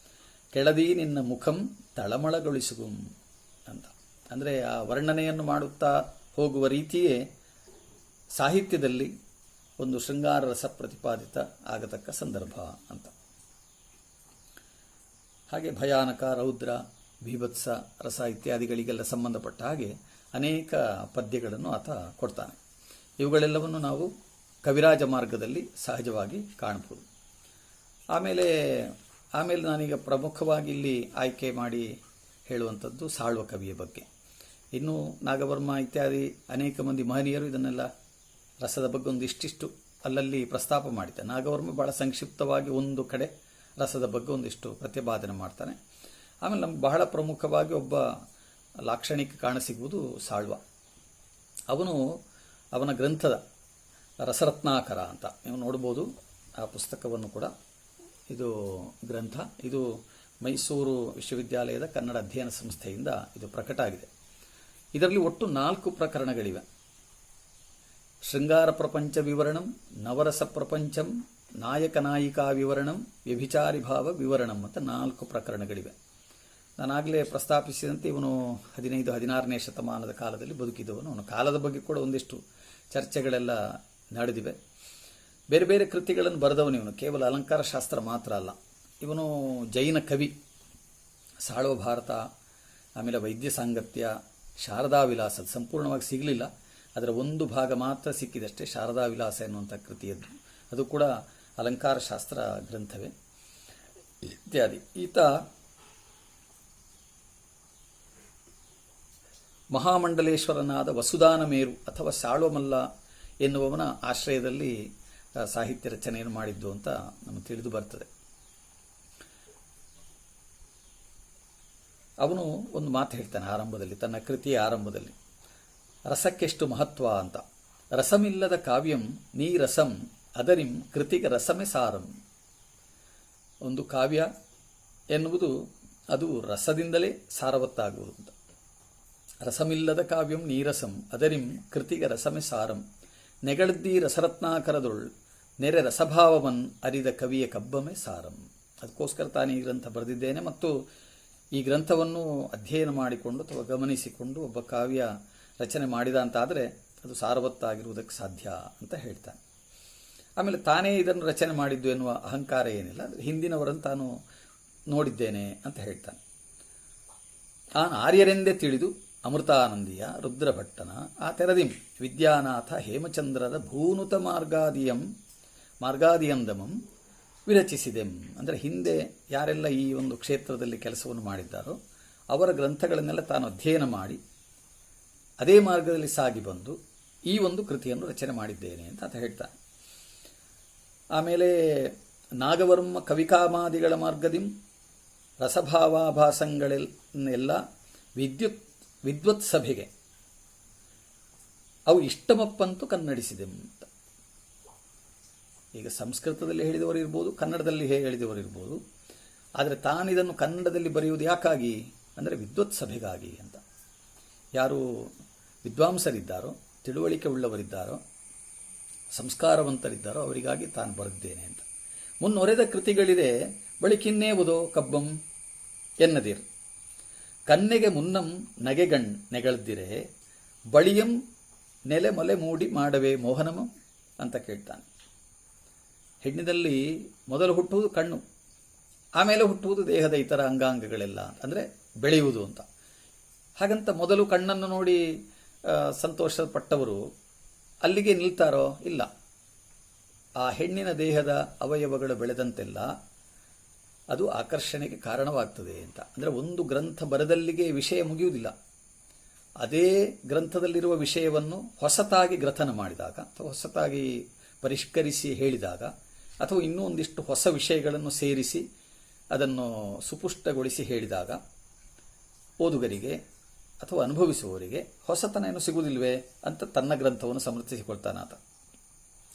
ಕೆಳದಿ ನಿನ್ನ ಮುಖಂ ತಳಮಳಗೊಳಿಸುಗುಂ ಅಂತ. ಅಂದರೆ ಆ ವರ್ಣನೆಯನ್ನು ಮಾಡುತ್ತಾ ಹೋಗುವ ರೀತಿಯೇ ಸಾಹಿತ್ಯದಲ್ಲಿ ಒಂದು ಶೃಂಗಾರ ರಸ ಪ್ರತಿಪಾದಿತ ಆಗತಕ್ಕ ಸಂದರ್ಭ ಅಂತ. ಹಾಗೆ ಭಯಾನಕ, ರೌದ್ರ, ಭೀಭತ್ಸ ರಸ ಇತ್ಯಾದಿಗಳಿಗೆಲ್ಲ ಸಂಬಂಧಪಟ್ಟ ಹಾಗೆ ಅನೇಕ ಪದ್ಯಗಳನ್ನು ಆತ ಕೊಡ್ತಾನೆ. ಇವುಗಳೆಲ್ಲವನ್ನು ನಾವು ಕವಿರಾಜ ಮಾರ್ಗದಲ್ಲಿ ಸಹಜವಾಗಿ ಕಾಣಬಹುದು. ಆಮೇಲೆ ಆಮೇಲೆ ನಾನೀಗ ಪ್ರಮುಖವಾಗಿ ಇಲ್ಲಿ ಆಯ್ಕೆ ಮಾಡಿ ಹೇಳುವಂಥದ್ದು ಸಾಳುವ ಕವಿಯ ಬಗ್ಗೆ. ಇನ್ನು ನಾಗವರ್ಮ ಇತ್ಯಾದಿ ಅನೇಕ ಮಂದಿ ಮಹನೀಯರು ಇದನ್ನೆಲ್ಲ ರಸದ ಬಗ್ಗೆ ಒಂದಿಷ್ಟಿಷ್ಟು ಅಲ್ಲಲ್ಲಿ ಪ್ರಸ್ತಾಪ ಮಾಡಿದ್ದಾರೆ. ನಾಗವರ್ಮ ಬಹಳ ಸಂಕ್ಷಿಪ್ತವಾಗಿ ಒಂದು ಕಡೆ ರಸದ ಬಗ್ಗೆ ಒಂದಿಷ್ಟು ಪ್ರತಿಪಾದನೆ ಮಾಡ್ತಾನೆ. ಆಮೇಲೆ ನಮ್ಗೆ ಬಹಳ ಪ್ರಮುಖವಾಗಿ ಒಬ್ಬ ಲಾಕ್ಷಣಿಕ ಕಾಣಸಿಗುವುದು ಸಾಳ್ವ. ಅವನ ಗ್ರಂಥದ ರಸರತ್ನಾಕರ ಅಂತ ನೀವು ನೋಡ್ಬೋದು. ಆ ಪುಸ್ತಕವನ್ನು ಕೂಡ, ಇದು ಗ್ರಂಥ, ಇದು ಮೈಸೂರು ವಿಶ್ವವಿದ್ಯಾಲಯದ ಕನ್ನಡ ಅಧ್ಯಯನ ಸಂಸ್ಥೆಯಿಂದ ಇದು ಪ್ರಕಟ ಆಗಿದೆ. ಇದರಲ್ಲಿ ಒಟ್ಟು 4 ಪ್ರಕರಣಗಳಿವೆ. ಶೃಂಗಾರ ಪ್ರಪಂಚ ವಿವರಣಂ, ನವರಸ ಪ್ರಪಂಚಂ, ನಾಯಕ ನಾಯಿಕಾ ವಿವರಣಂ, ವ್ಯಭಿಚಾರಿ ಭಾವ ವಿವರಣಂ ಅಂತ 4 ಪ್ರಕರಣಗಳಿವೆ. ನಾನಾಗಲೇ ಪ್ರಸ್ತಾಪಿಸಿದಂತೆ ಇವನು 15-16ನೇ ಶತಮಾನದ ಕಾಲದಲ್ಲಿ ಬದುಕಿದವನು. ಅವನ ಕಾಲದ ಬಗ್ಗೆ ಕೂಡ ಒಂದಿಷ್ಟು ಚರ್ಚೆಗಳೆಲ್ಲ ನಡೆದಿವೆ. ಬೇರೆ ಬೇರೆ ಕೃತಿಗಳನ್ನು ಬರೆದವನು ಇವನು. ಕೇವಲ ಅಲಂಕಾರ ಶಾಸ್ತ್ರ ಮಾತ್ರ ಅಲ್ಲ, ಇವನು ಜೈನ ಕವಿ. ಸಾಳುವ ಭಾರತ, ಆಮೇಲೆ ವೈದ್ಯ ಸಾಂಗತ್ಯ, ಶಾರದಾ ವಿಲಾಸ ಸಂಪೂರ್ಣವಾಗಿ ಸಿಗಲಿಲ್ಲ, ಅದರ ಒಂದು ಭಾಗ ಮಾತ್ರ ಸಿಕ್ಕಿದಷ್ಟೇ, ಶಾರದಾ ವಿಲಾಸ ಎನ್ನುವಂಥ ಕೃತಿಯದ್ದು. ಅದು ಕೂಡ ಅಲಂಕಾರ ಶಾಸ್ತ್ರ ಗ್ರಂಥವೇ ಇತ್ಯಾದಿ. ಈತ ಮಹಾಮಂಡಲೇಶ್ವರನಾದ ವಸುದಾನ ಮೇರು ಅಥವಾ ಸಾಳುವಮಲ್ಲ ಎನ್ನುವವನ ಆಶ್ರಯದಲ್ಲಿ ಸಾಹಿತ್ಯ ರಚನೆಯನ್ನು ಮಾಡಿದ್ದು ಅಂತ ನಮಗೆ ತಿಳಿದು ಬರ್ತದೆ. ಅವನು ಒಂದು ಮಾತು ಹೇಳ್ತಾನೆ ಆರಂಭದಲ್ಲಿ, ತನ್ನ ಕೃತಿಯ ಆರಂಭದಲ್ಲಿ, ರಸಕ್ಕೆಷ್ಟು ಮಹತ್ವ ಅಂತ. ರಸಮಿಲ್ಲದ ಕಾವ್ಯಂ ನೀ ರಸಂ ಅದರಿಂ ಕೃತಿಗೆ ರಸಮೆ ಸಾರಂ. ಒಂದು ಕಾವ್ಯ ಎನ್ನುವುದು ಅದು ರಸದಿಂದಲೇ ಸಾರವತ್ತಾಗುವುದು ಅಂತ. ರಸಮಿಲ್ಲದ ಕಾವ್ಯಂ ನೀರಸಂ ಅದರಿಂ ಕೃತಿಗೆ ರಸಮೆ ಸಾರಂ. ನೆಗಳದ್ದಿ ರಸರತ್ನಾಕರದೊಳ್ ನೆರೆ ರಸಭಾವವನ್ ಅರಿದ ಕವಿಯ ಕಬ್ಬಮೆ ಸಾರಂ. ಅದಕ್ಕೋಸ್ಕರ ತಾನು ಈ ಗ್ರಂಥ ಬರೆದಿದ್ದೇನೆ ಮತ್ತು ಈ ಗ್ರಂಥವನ್ನು ಅಧ್ಯಯನ ಮಾಡಿಕೊಂಡು ಅಥವಾ ಗಮನಿಸಿಕೊಂಡು ಒಬ್ಬ ಕಾವ್ಯ ರಚನೆ ಮಾಡಿದ ಅಂತಾದರೆ ಅದು ಸಾರವತ್ತಾಗಿರುವುದಕ್ಕೆ ಸಾಧ್ಯ ಅಂತ ಹೇಳ್ತಾನೆ. ಆಮೇಲೆ ತಾನೇ ಇದನ್ನು ರಚನೆ ಮಾಡಿದ್ದು ಎನ್ನುವ ಅಹಂಕಾರ ಏನಿಲ್ಲ, ಹಿಂದಿನವರನ್ನು ತಾನು ನೋಡಿದ್ದೇನೆ ಅಂತ ಹೇಳ್ತಾನೆ. ತಾನು ಆರ್ಯರೆಂದೇ ತಿಳಿದು ಅಮೃತಾನಂದಿಯ ರುದ್ರಭಟ್ಟನ ಆ ತೆರದಿಂ ವಿದ್ಯಾನಾಥ ಹೇಮಚಂದ್ರರ ಭೂನುತ ಮಾರ್ಗಾದಿಯಂದಮಂ ವಿರಚಿಸಿದೆಂ. ಅಂದರೆ ಹಿಂದೆ ಯಾರೆಲ್ಲ ಈ ಒಂದು ಕ್ಷೇತ್ರದಲ್ಲಿ ಕೆಲಸವನ್ನು ಮಾಡಿದ್ದಾರೋ ಅವರ ಗ್ರಂಥಗಳನ್ನೆಲ್ಲ ತಾನು ಅಧ್ಯಯನ ಮಾಡಿ ಅದೇ ಮಾರ್ಗದಲ್ಲಿ ಸಾಗಿ ಬಂದು ಈ ಒಂದು ಕೃತಿಯನ್ನು ರಚನೆ ಮಾಡಿದ್ದೇನೆ ಅಂತ ಆತ ಹೇಳ್ತಾನೆ. ಆಮೇಲೆ ನಾಗವರ್ಮ ಕವಿಕಾಮಾದಿಗಳ ಮಾರ್ಗದಿಂ ರಸಭಾವಾಭಾಸಗಳನ್ನೆಲ್ಲ ವಿದ್ವತ್ ಸಭೆಗೆ ಅವು ಇಷ್ಟಮಪ್ಪಂತೂ ಕನ್ನಡಿಸಿದೆ ಅಂತ. ಈಗ ಸಂಸ್ಕೃತದಲ್ಲಿ ಹೇಳಿದವರು ಇರ್ಬೋದು, ಕನ್ನಡದಲ್ಲಿ ಹೇಳಿದವರು ಇರ್ಬೋದು, ಆದರೆ ತಾನಿದನ್ನು ಕನ್ನಡದಲ್ಲಿ ಬರೆಯುವುದು ಯಾಕಾಗಿ ಅಂದರೆ ವಿದ್ವತ್ ಸಭೆಗಾಗಿ ಅಂತ. ಯಾರು ವಿದ್ವಾಂಸರಿದ್ದಾರೋ, ತಿಳುವಳಿಕೆ ಉಳ್ಳವರಿದ್ದಾರೋ, ಸಂಸ್ಕಾರವಂತರಿದ್ದಾರೋ ಅವರಿಗಾಗಿ ತಾನು ಬರೆದಿದ್ದೇನೆ ಅಂತ. ಮುನ್ನೊರೆದ ಕೃತಿಗಳಿದೆ ಬಳಿಕಿನ್ನೇವುದೋ ಕಬ್ಬಂ ಎನ್ನದಿರ್. ಕನ್ನೆಗೆ ಮುನ್ನಂ ನಗೆಗಣ್ ನೆಗಳದಿರೆ ಬಳಿಯಂ ನೆಲೆ ಮೊಲೆ ಮೂಡಿ ಮಾಡವೇ ಮೋಹನಮ ಅಂತ ಕೇಳ್ತಾನೆ. ಹೆಣ್ಣಿನಲ್ಲಿ ಮೊದಲು ಹುಟ್ಟುವುದು ಕಣ್ಣು, ಆಮೇಲೆ ಹುಟ್ಟುವುದು ದೇಹದ ಇತರ ಅಂಗಾಂಗಗಳೆಲ್ಲ, ಅಂದರೆ ಬೆಳೆಯುವುದು ಅಂತ. ಹಾಗಂತ ಮೊದಲು ಕಣ್ಣನ್ನು ನೋಡಿ ಸಂತೋಷಪಟ್ಟವರು ಅಲ್ಲಿಗೆ ನಿಲ್ತಾರೋ? ಇಲ್ಲ. ಆ ಹೆಣ್ಣಿನ ದೇಹದ ಅವಯವಗಳು ಬೆಳೆದಂತೆಲ್ಲ ಅದು ಆಕರ್ಷಣೆಗೆ ಕಾರಣವಾಗ್ತದೆ ಅಂತ. ಅಂದರೆ ಒಂದು ಗ್ರಂಥ ಬರೆದಲ್ಲಿಗೆ ವಿಷಯ ಮುಗಿಯುವುದಿಲ್ಲ. ಅದೇ ಗ್ರಂಥದಲ್ಲಿರುವ ವಿಷಯವನ್ನು ಹೊಸತಾಗಿ ಗ್ರಥನ ಮಾಡಿದಾಗ ಅಥವಾ ಹೊಸತಾಗಿ ಪರಿಷ್ಕರಿಸಿ ಹೇಳಿದಾಗ ಅಥವಾ ಇನ್ನೂ ಒಂದಿಷ್ಟು ಹೊಸ ವಿಷಯಗಳನ್ನು ಸೇರಿಸಿ ಅದನ್ನು ಸುಪುಷ್ಟಗೊಳಿಸಿ ಹೇಳಿದಾಗ ಓದುಗರಿಗೆ ಅಥವಾ ಅನುಭವಿಸುವವರಿಗೆ ಹೊಸತನ ಏನು ಸಿಗುವುದಿಲ್ವೇ ಅಂತ ತನ್ನ ಗ್ರಂಥವನ್ನು ಸಮರ್ಥಿಸಿಕೊಳ್ತಾನಾತ.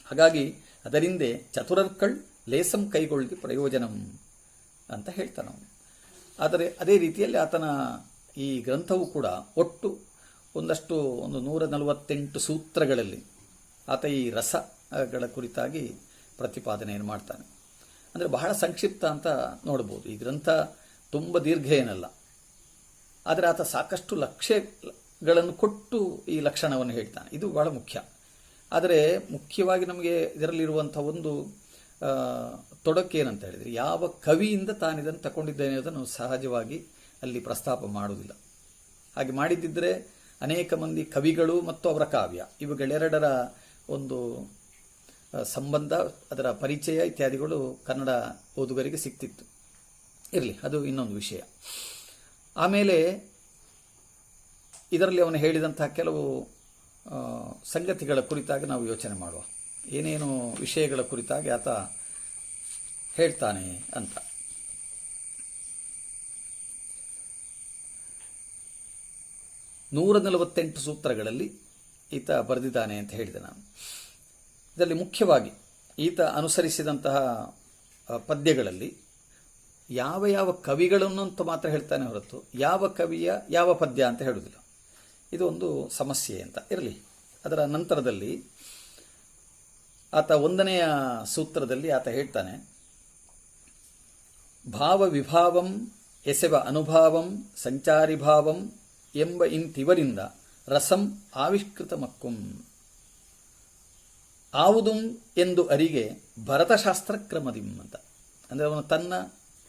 ಹಾಗಾಗಿ ಅದರಿಂದ ಚತುರರ್ಕಳ್ ಲೇಸಂ ಕೈಗೊಳ್ಳಿ ಪ್ರಯೋಜನಂ ಅಂತ ಹೇಳ್ತಾನ. ಆದರೆ ಅದೇ ರೀತಿಯಲ್ಲಿ ಆತನ ಈ ಗ್ರಂಥವು ಕೂಡ ಒಟ್ಟು ಒಂದು 148 ಸೂತ್ರಗಳಲ್ಲಿ ಆತ ಈ ರಸಗಳ ಕುರಿತಾಗಿ ಪ್ರತಿಪಾದನೆಯನ್ನು ಮಾಡ್ತಾನೆ. ಅಂದರೆ ಬಹಳ ಸಂಕ್ಷಿಪ್ತ ಅಂತ ನೋಡ್ಬೋದು. ಈ ಗ್ರಂಥ ತುಂಬ ದೀರ್ಘ ಏನಲ್ಲ, ಆದರೆ ಆತ ಸಾಕಷ್ಟು ಲಕ್ಷ್ಯಗಳನ್ನು ಕೊಟ್ಟು ಈ ಲಕ್ಷಣವನ್ನು ಹೇಳ್ತಾನೆ. ಇದು ಬಹಳ ಮುಖ್ಯ. ಆದರೆ ಮುಖ್ಯವಾಗಿ ನಮಗೆ ಇದರಲ್ಲಿರುವಂಥ ಒಂದು ತೊಡಕೇನಂತ ಹೇಳಿದರೆ, ಯಾವ ಕವಿಯಿಂದ ತಾನಿದನ್ನು ತಗೊಂಡಿದ್ದೇನೆ ಅದನ್ನು ಸಹಜವಾಗಿ ಅಲ್ಲಿ ಪ್ರಸ್ತಾಪ ಮಾಡುವುದಿಲ್ಲ. ಹಾಗೆ ಮಾಡಿದ್ದಿದ್ದರೆ ಅನೇಕ ಮಂದಿ ಕವಿಗಳು ಮತ್ತು ಅವರ ಕಾವ್ಯ ಇವುಗಳೆರಡರ ಒಂದು ಸಂಬಂಧ, ಅದರ ಪರಿಚಯ ಇತ್ಯಾದಿಗಳು ಕನ್ನಡ ಓದುಗರಿಗೆ ಸಿಕ್ತಿತ್ತು. ಇರಲಿ, ಅದು ಇನ್ನೊಂದು ವಿಷಯ. ಆಮೇಲೆ ಇದರಲ್ಲಿ ಅವನು ಹೇಳಿದಂತಹ ಕೆಲವು ಸಂಗತಿಗಳ ಕುರಿತಾಗಿ ನಾವು ಯೋಚನೆ ಮಾಡುವ, ಏನೇನು ವಿಷಯಗಳ ಕುರಿತಾಗಿ ಆತ ಹೇಳ್ತಾನೆ ಅಂತ. 148 ಸೂತ್ರಗಳಲ್ಲಿ ಈತ ಬರೆದಿದ್ದಾನೆ ಅಂತ ಹೇಳಿದೆ ನಾನು. ಇದರಲ್ಲಿ ಮುಖ್ಯವಾಗಿ ಈತ ಅನುಸರಿಸಿದಂತಹ ಪದ್ಯಗಳಲ್ಲಿ ಯಾವ ಯಾವ ಕವಿಗಳನ್ನು ಅಂತ ಮಾತ್ರ ಹೇಳ್ತಾನೆ ಹೊರತು ಯಾವ ಕವಿಯ ಯಾವ ಪದ್ಯ ಅಂತ ಹೇಳುವುದಿಲ್ಲ. ಇದು ಒಂದು ಸಮಸ್ಯೆ ಅಂತ. ಇರಲಿ, ಅದರ ನಂತರದಲ್ಲಿ ಆತ 1ನೆಯ ಸೂತ್ರದಲ್ಲಿ ಆತ ಹೇಳ್ತಾನೆ, ಭಾವ ವಿಭಾವಂ ಎಸೆವ ಅನುಭಾವಂ ಸಂಚಾರಿ ಭಾವಂ ಎಂಬ ಇಂತಿವರಿಂದ ರಸಂ ಆವಿಷ್ಕೃತ ಮಕ್ಕುಂ ಆವುದುಂ ಎಂದು ಅರಿಗೆ ಭರತಶಾಸ್ತ್ರ ಕ್ರಮದಿಂ ಅಂತ. ಅಂದರೆ ಅವನು ತನ್ನ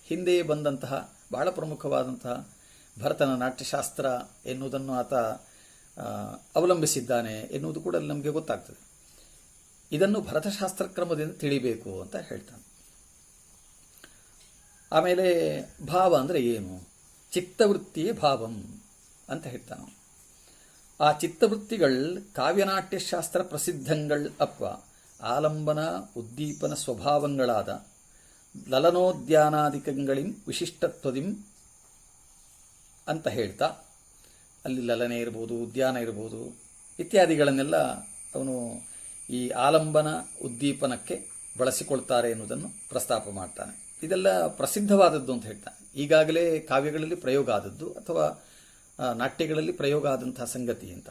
ಹಿಂದೆಯೇ ಬಂದಂತಹ ಬಹಳ ಪ್ರಮುಖವಾದಂತಹ ಭರತನ ನಾಟ್ಯಶಾಸ್ತ್ರ ಎನ್ನುವುದನ್ನು ಆತ ಅವಲಂಬಿಸಿದ್ದಾನೆ ಎನ್ನುವುದು ಕೂಡ ನಮಗೆ ಗೊತ್ತಾಗ್ತದೆ. ಇದನ್ನು ಭರತಶಾಸ್ತ್ರ ಕ್ರಮದಿಂದ ತಿಳಿಬೇಕು ಅಂತ ಹೇಳ್ತಾನೆ. ಆಮೇಲೆ ಭಾವ ಅಂದರೆ ಏನು? ಚಿತ್ತವೃತ್ತಿಯೇ ಭಾವಂ ಅಂತ ಹೇಳ್ತಾನೆ. ಆ ಚಿತ್ತವೃತ್ತಿಗಳು ಕಾವ್ಯನಾಟ್ಯಶಾಸ್ತ್ರ ಪ್ರಸಿದ್ಧங்கள் ಅಪ್ಪ ಆಲಂಬನ ಉದ್ದೀಪನ ಸ್ವಭಾವಗಳಾದ ಲಲನೋದ್ಯಾನಾದಿಕಗಳಿಂ ವಿಶಿಷ್ಟತ್ವದಿಂ ಅಂತ ಹೇಳ್ತಾ, ಅಲ್ಲಿ ಲಲನೆ ಇರ್ಬೋದು, ಉದ್ಯಾನ ಇರ್ಬೋದು ಇತ್ಯಾದಿಗಳನ್ನೆಲ್ಲ ಅವನು ಈ ಆಲಂಬನ ಉದ್ದೀಪನಕ್ಕೆ ಬಳಸಿಕೊಳ್ತಾರೆ ಎನ್ನುವುದನ್ನು ಪ್ರಸ್ತಾಪ ಮಾಡ್ತಾನೆ. ಇದೆಲ್ಲ ಪ್ರಸಿದ್ಧವಾದದ್ದು ಅಂತ ಹೇಳ್ತಾನೆ. ಈಗಾಗಲೇ ಕಾವ್ಯಗಳಲ್ಲಿ ಪ್ರಯೋಗ ಆದದ್ದು ಅಥವಾ ನಾಟ್ಯಗಳಲ್ಲಿ ಪ್ರಯೋಗ ಆದಂತಹ ಸಂಗತಿ ಅಂತ.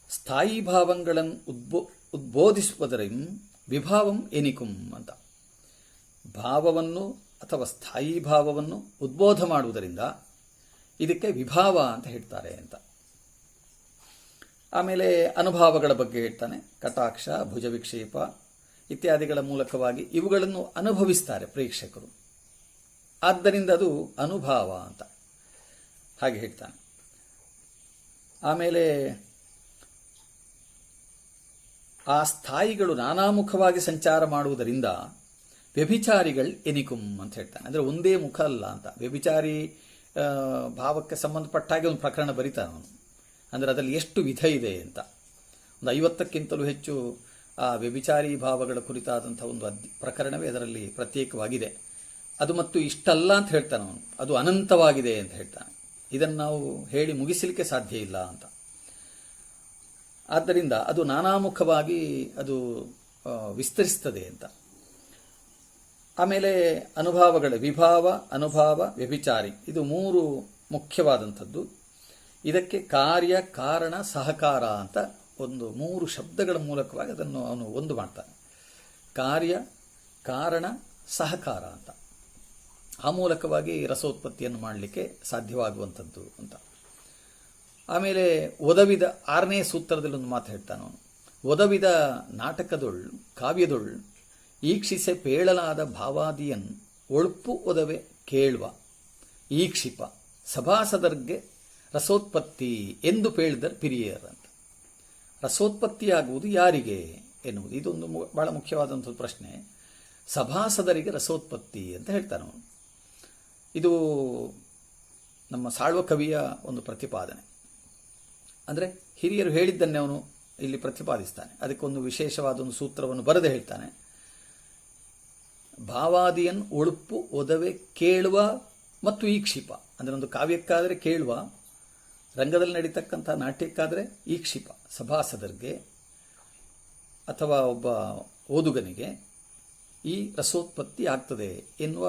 ಸ್ಥಾಯಿ ಭಾವಗಳನ್ನು ಉದ್ಬೋಧಿಸುವುದರಿಂ ವಿಭಾವಂ ಎನಿಕುಂ ಅಂತ. ಭಾವವನ್ನು ಅಥವಾ ಸ್ಥಾಯಿ ಭಾವವನ್ನು ಉದ್ಬೋಧ ಮಾಡುವುದರಿಂದ ಇದಕ್ಕೆ ವಿಭಾವ ಅಂತ ಹೇಳ್ತಾರೆ ಅಂತ. ಆಮೇಲೆ ಅನುಭಾವಗಳ ಬಗ್ಗೆ ಹೇಳ್ತಾನೆ. ಕಟಾಕ್ಷ, ಭುಜವಿಕ್ಷೇಪ ಇತ್ಯಾದಿಗಳ ಮೂಲಕವಾಗಿ ಇವುಗಳನ್ನು ಅನುಭವಿಸ್ತಾರೆ ಪ್ರೇಕ್ಷಕರು, ಆದ್ದರಿಂದ ಅದು ಅನುಭಾವ ಅಂತ ಹಾಗೆ ಹೇಳ್ತಾನೆ. ಆಮೇಲೆ ಆ ಸ್ಥಾಯಿಗಳು ನಾನಾಮುಖವಾಗಿ ಸಂಚಾರ ಮಾಡುವುದರಿಂದ ವ್ಯಭಿಚಾರಿಗಳು ಎನಿಕುಂ ಅಂತ ಹೇಳ್ತಾನೆ. ಅಂದರೆ ಒಂದೇ ಮುಖ ಅಲ್ಲ ಅಂತ. ವ್ಯಭಿಚಾರಿ ಭಾವಕ್ಕೆ ಸಂಬಂಧಪಟ್ಟ ಹಾಗೆ ಒಂದು ಪ್ರಕರಣ ಬರೀತಾನೆ ಅವನು. ಅಂದರೆ ಅದರಲ್ಲಿ ಎಷ್ಟು ವಿಧ ಇದೆ ಅಂತ. ಒಂದು 50ಕ್ಕಿಂತಲೂ ಹೆಚ್ಚು ಆ ವ್ಯಭಿಚಾರಿ ಭಾವಗಳ ಕುರಿತಾದಂಥ ಒಂದು ಪ್ರಕರಣವೇ ಅದರಲ್ಲಿ ಪ್ರತ್ಯೇಕವಾಗಿದೆ. ಅದು ಮತ್ತು ಇಷ್ಟಲ್ಲ ಅಂತ ಹೇಳ್ತಾನೆ ಅವನು, ಅದು ಅನಂತವಾಗಿದೆ ಅಂತ ಹೇಳ್ತಾನೆ. ಇದನ್ನು ನಾವು ಹೇಳಿ ಮುಗಿಸಲಿಕ್ಕೆ ಸಾಧ್ಯ ಇಲ್ಲ ಅಂತ. ಆದ್ದರಿಂದ ಅದು ನಾನಾಮುಖವಾಗಿ ಅದು ವಿಸ್ತರಿಸ್ತದೆ ಅಂತ. ಆಮೇಲೆ ಅನುಭಾವಗಳ ವಿಭಾವ, ಅನುಭಾವ, ವ್ಯಭಿಚಾರಿ, ಇದು 3 ಮುಖ್ಯವಾದಂಥದ್ದು. ಇದಕ್ಕೆ ಕಾರ್ಯ, ಕಾರಣ, ಸಹಕಾರ ಅಂತ ಒಂದು 3 ಶಬ್ದಗಳ ಮೂಲಕವಾಗಿ ಅದನ್ನು ಅವನು ಒಂದು ಮಾಡ್ತಾನೆ. ಕಾರ್ಯ, ಕಾರಣ, ಸಹಕಾರ ಅಂತ. ಆ ಮೂಲಕವಾಗಿ ರಸೋತ್ಪತ್ತಿಯನ್ನು ಮಾಡಲಿಕ್ಕೆ ಸಾಧ್ಯವಾಗುವಂಥದ್ದು ಅಂತ. ಆಮೇಲೆ ಒದವಿದ 6ನೇ ಸೂತ್ರದಲ್ಲಿ ಒಂದು ಮಾತು ಹೇಳ್ತಾನೆ ಅವನು. ಒದವಿದ ನಾಟಕದೊಳ್ ಕಾವ್ಯದೊಳ್ ಈಕ್ಷಿಸೆ ಪೇಳಲಾದ ಭಾವಾದಿಯನ್ ಒಳುಪು ಒದವೆ ಕೇಳುವ ಈಕ್ಷಿಪ ಸಭಾಸದರ್ಗೆ ರಸೋತ್ಪತ್ತಿ ಎಂದು ಪೇಳಿದರ್ ಪಿರಿಯರ್ ಅಂತ. ರಸೋತ್ಪತ್ತಿಯಾಗುವುದು ಯಾರಿಗೆ ಎನ್ನುವುದು ಇದೊಂದು ಬಹಳ ಮುಖ್ಯವಾದಂಥ ಪ್ರಶ್ನೆ. ಸಭಾಸದರಿಗೆ ರಸೋತ್ಪತ್ತಿ ಅಂತ ಹೇಳ್ತಾನೆ ಅವನು. ಇದು ನಮ್ಮ ಸಾಳ್ವ ಕವಿಯ ಒಂದು ಪ್ರತಿಪಾದನೆ. ಅಂದರೆ ಹಿರಿಯರು ಹೇಳಿದ್ದನ್ನೇ ಅವನು ಇಲ್ಲಿ ಪ್ರತಿಪಾದಿಸ್ತಾನೆ. ಅದಕ್ಕೊಂದು ವಿಶೇಷವಾದ ಒಂದು ಸೂತ್ರವನ್ನು ಬರೆದು ಹೇಳ್ತಾನೆ. ಭಾವಾದಿಯನ್ ಒಳುಪು ಒದವೆ ಕೇಳುವ ಮತ್ತು ಈಕ್ಷಿಪ. ಅಂದರೆ ಒಂದು ಕಾವ್ಯಕ್ಕಾದರೆ ಕೇಳುವ, ರಂಗದಲ್ಲಿ ನಡೀತಕ್ಕಂಥ ನಾಟ್ಯಕ್ಕಾದರೆ ಈಕ್ಷಿಪ. ಸಭಾಸದರಿಗೆ ಅಥವಾ ಒಬ್ಬ ಓದುಗನಿಗೆ ಈ ರಸೋತ್ಪತ್ತಿ ಆಗ್ತದೆ ಎನ್ನುವ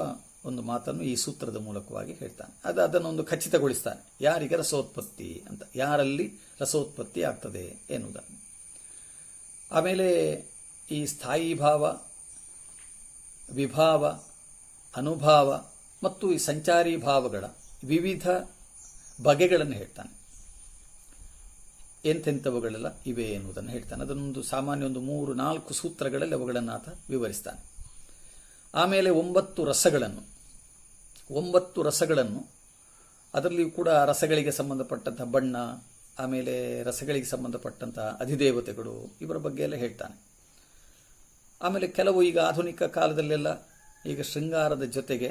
ಒಂದು ಮಾತನ್ನು ಈ ಸೂತ್ರದ ಮೂಲಕವಾಗಿ ಹೇಳ್ತಾನೆ. ಅದನ್ನೊಂದು ಖಚಿತಗೊಳಿಸ್ತಾನೆ. ಯಾರಿಗೆ ರಸೋತ್ಪತ್ತಿ ಅಂತ, ಯಾರಲ್ಲಿ ರಸೋತ್ಪತ್ತಿ ಆಗ್ತದೆ ಎನ್ನುವುದನ್ನು. ಆಮೇಲೆ ಈ ಸ್ಥಾಯಿ ಭಾವ, ವಿಭಾವ, ಅನುಭಾವ ಮತ್ತು ಈ ಸಂಚಾರಿ ಭಾವಗಳ ವಿವಿಧ ಬಗೆಗಳನ್ನು ಹೇಳ್ತಾನೆ. ಎಂತೆಂಥವುಗಳೆಲ್ಲ ಇವೆ ಎನ್ನುವುದನ್ನು ಹೇಳ್ತಾನೆ. ಅದನ್ನೊಂದು ಸಾಮಾನ್ಯ ಒಂದು 3-4 ಸೂತ್ರಗಳಲ್ಲಿ ಅವುಗಳನ್ನು ಆತ ವಿವರಿಸ್ತಾನೆ. ಆಮೇಲೆ 9 ರಸಗಳನ್ನು ಅದರಲ್ಲಿಯೂ ಕೂಡ ರಸಗಳಿಗೆ ಸಂಬಂಧಪಟ್ಟಂಥ ಬಣ್ಣ, ಆಮೇಲೆ ರಸಗಳಿಗೆ ಸಂಬಂಧಪಟ್ಟಂಥ ಅಧಿದೇವತೆಗಳು, ಇವರ ಬಗ್ಗೆ ಎಲ್ಲ ಹೇಳ್ತಾನೆ. ಆಮೇಲೆ ಕೆಲವು ಈಗ ಆಧುನಿಕ ಕಾಲದಲ್ಲೆಲ್ಲ ಈಗ ಶೃಂಗಾರದ ಜೊತೆಗೆ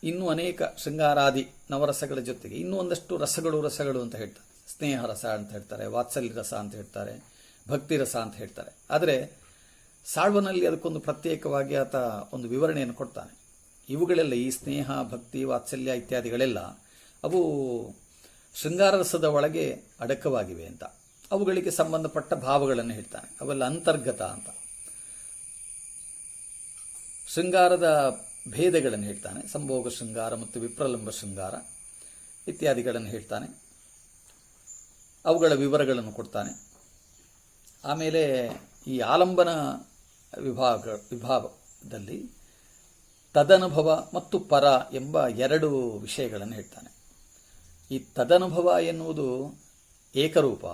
ಇನ್ನೂ ಅನೇಕ ಶೃಂಗಾರಾದಿ ನವರಸಗಳ ಜೊತೆಗೆ ಇನ್ನೂ ಒಂದಷ್ಟು ರಸಗಳು ಅಂತ ಹೇಳ್ತಾರೆ. ಸ್ನೇಹ ರಸ ಅಂತ ಹೇಳ್ತಾರೆ, ವಾತ್ಸಲ್ಯ ರಸ ಅಂತ ಹೇಳ್ತಾರೆ, ಭಕ್ತಿ ರಸ ಅಂತ ಹೇಳ್ತಾರೆ. ಆದರೆ ಸಾಳ್ವನಲ್ಲಿ ಅದಕ್ಕೊಂದು ಪ್ರತ್ಯೇಕವಾಗಿ ಆತ ಒಂದು ವಿವರಣೆಯನ್ನು ಕೊಡ್ತಾನೆ. ಇವುಗಳೆಲ್ಲ, ಈ ಸ್ನೇಹ, ಭಕ್ತಿ, ವಾತ್ಸಲ್ಯ ಇತ್ಯಾದಿಗಳೆಲ್ಲ ಅವು ಶೃಂಗಾರ ರಸದ ಒಳಗೆ ಅಡಕವಾಗಿವೆ ಅಂತ. ಅವುಗಳಿಗೆ ಸಂಬಂಧಪಟ್ಟ ಭಾವಗಳನ್ನು ಹೇಳ್ತಾನೆ. ಅವೆಲ್ಲ ಅಂತರ್ಗತ ಅಂತ. ಶೃಂಗಾರದ ಭೇದಗಳನ್ನು ಹೇಳ್ತಾನೆ. ಸಂಭೋಗ ಶೃಂಗಾರ ಮತ್ತು ವಿಪ್ರಲಂಬ ಶೃಂಗಾರ ಇತ್ಯಾದಿಗಳನ್ನು ಹೇಳ್ತಾನೆ. ಅವುಗಳ ವಿವರಗಳನ್ನು ಕೊಡ್ತಾನೆ. ಆಮೇಲೆ ಈ ಆಲಂಬನ ವಿಭಾಗದಲ್ಲಿ ತದನುಭವ ಮತ್ತು ಪರ ಎಂಬ ಎರಡು ವಿಷಯಗಳನ್ನು ಹೇಳ್ತಾನೆ. ಈ ತದನುಭವ ಎನ್ನುವುದು ಏಕರೂಪ,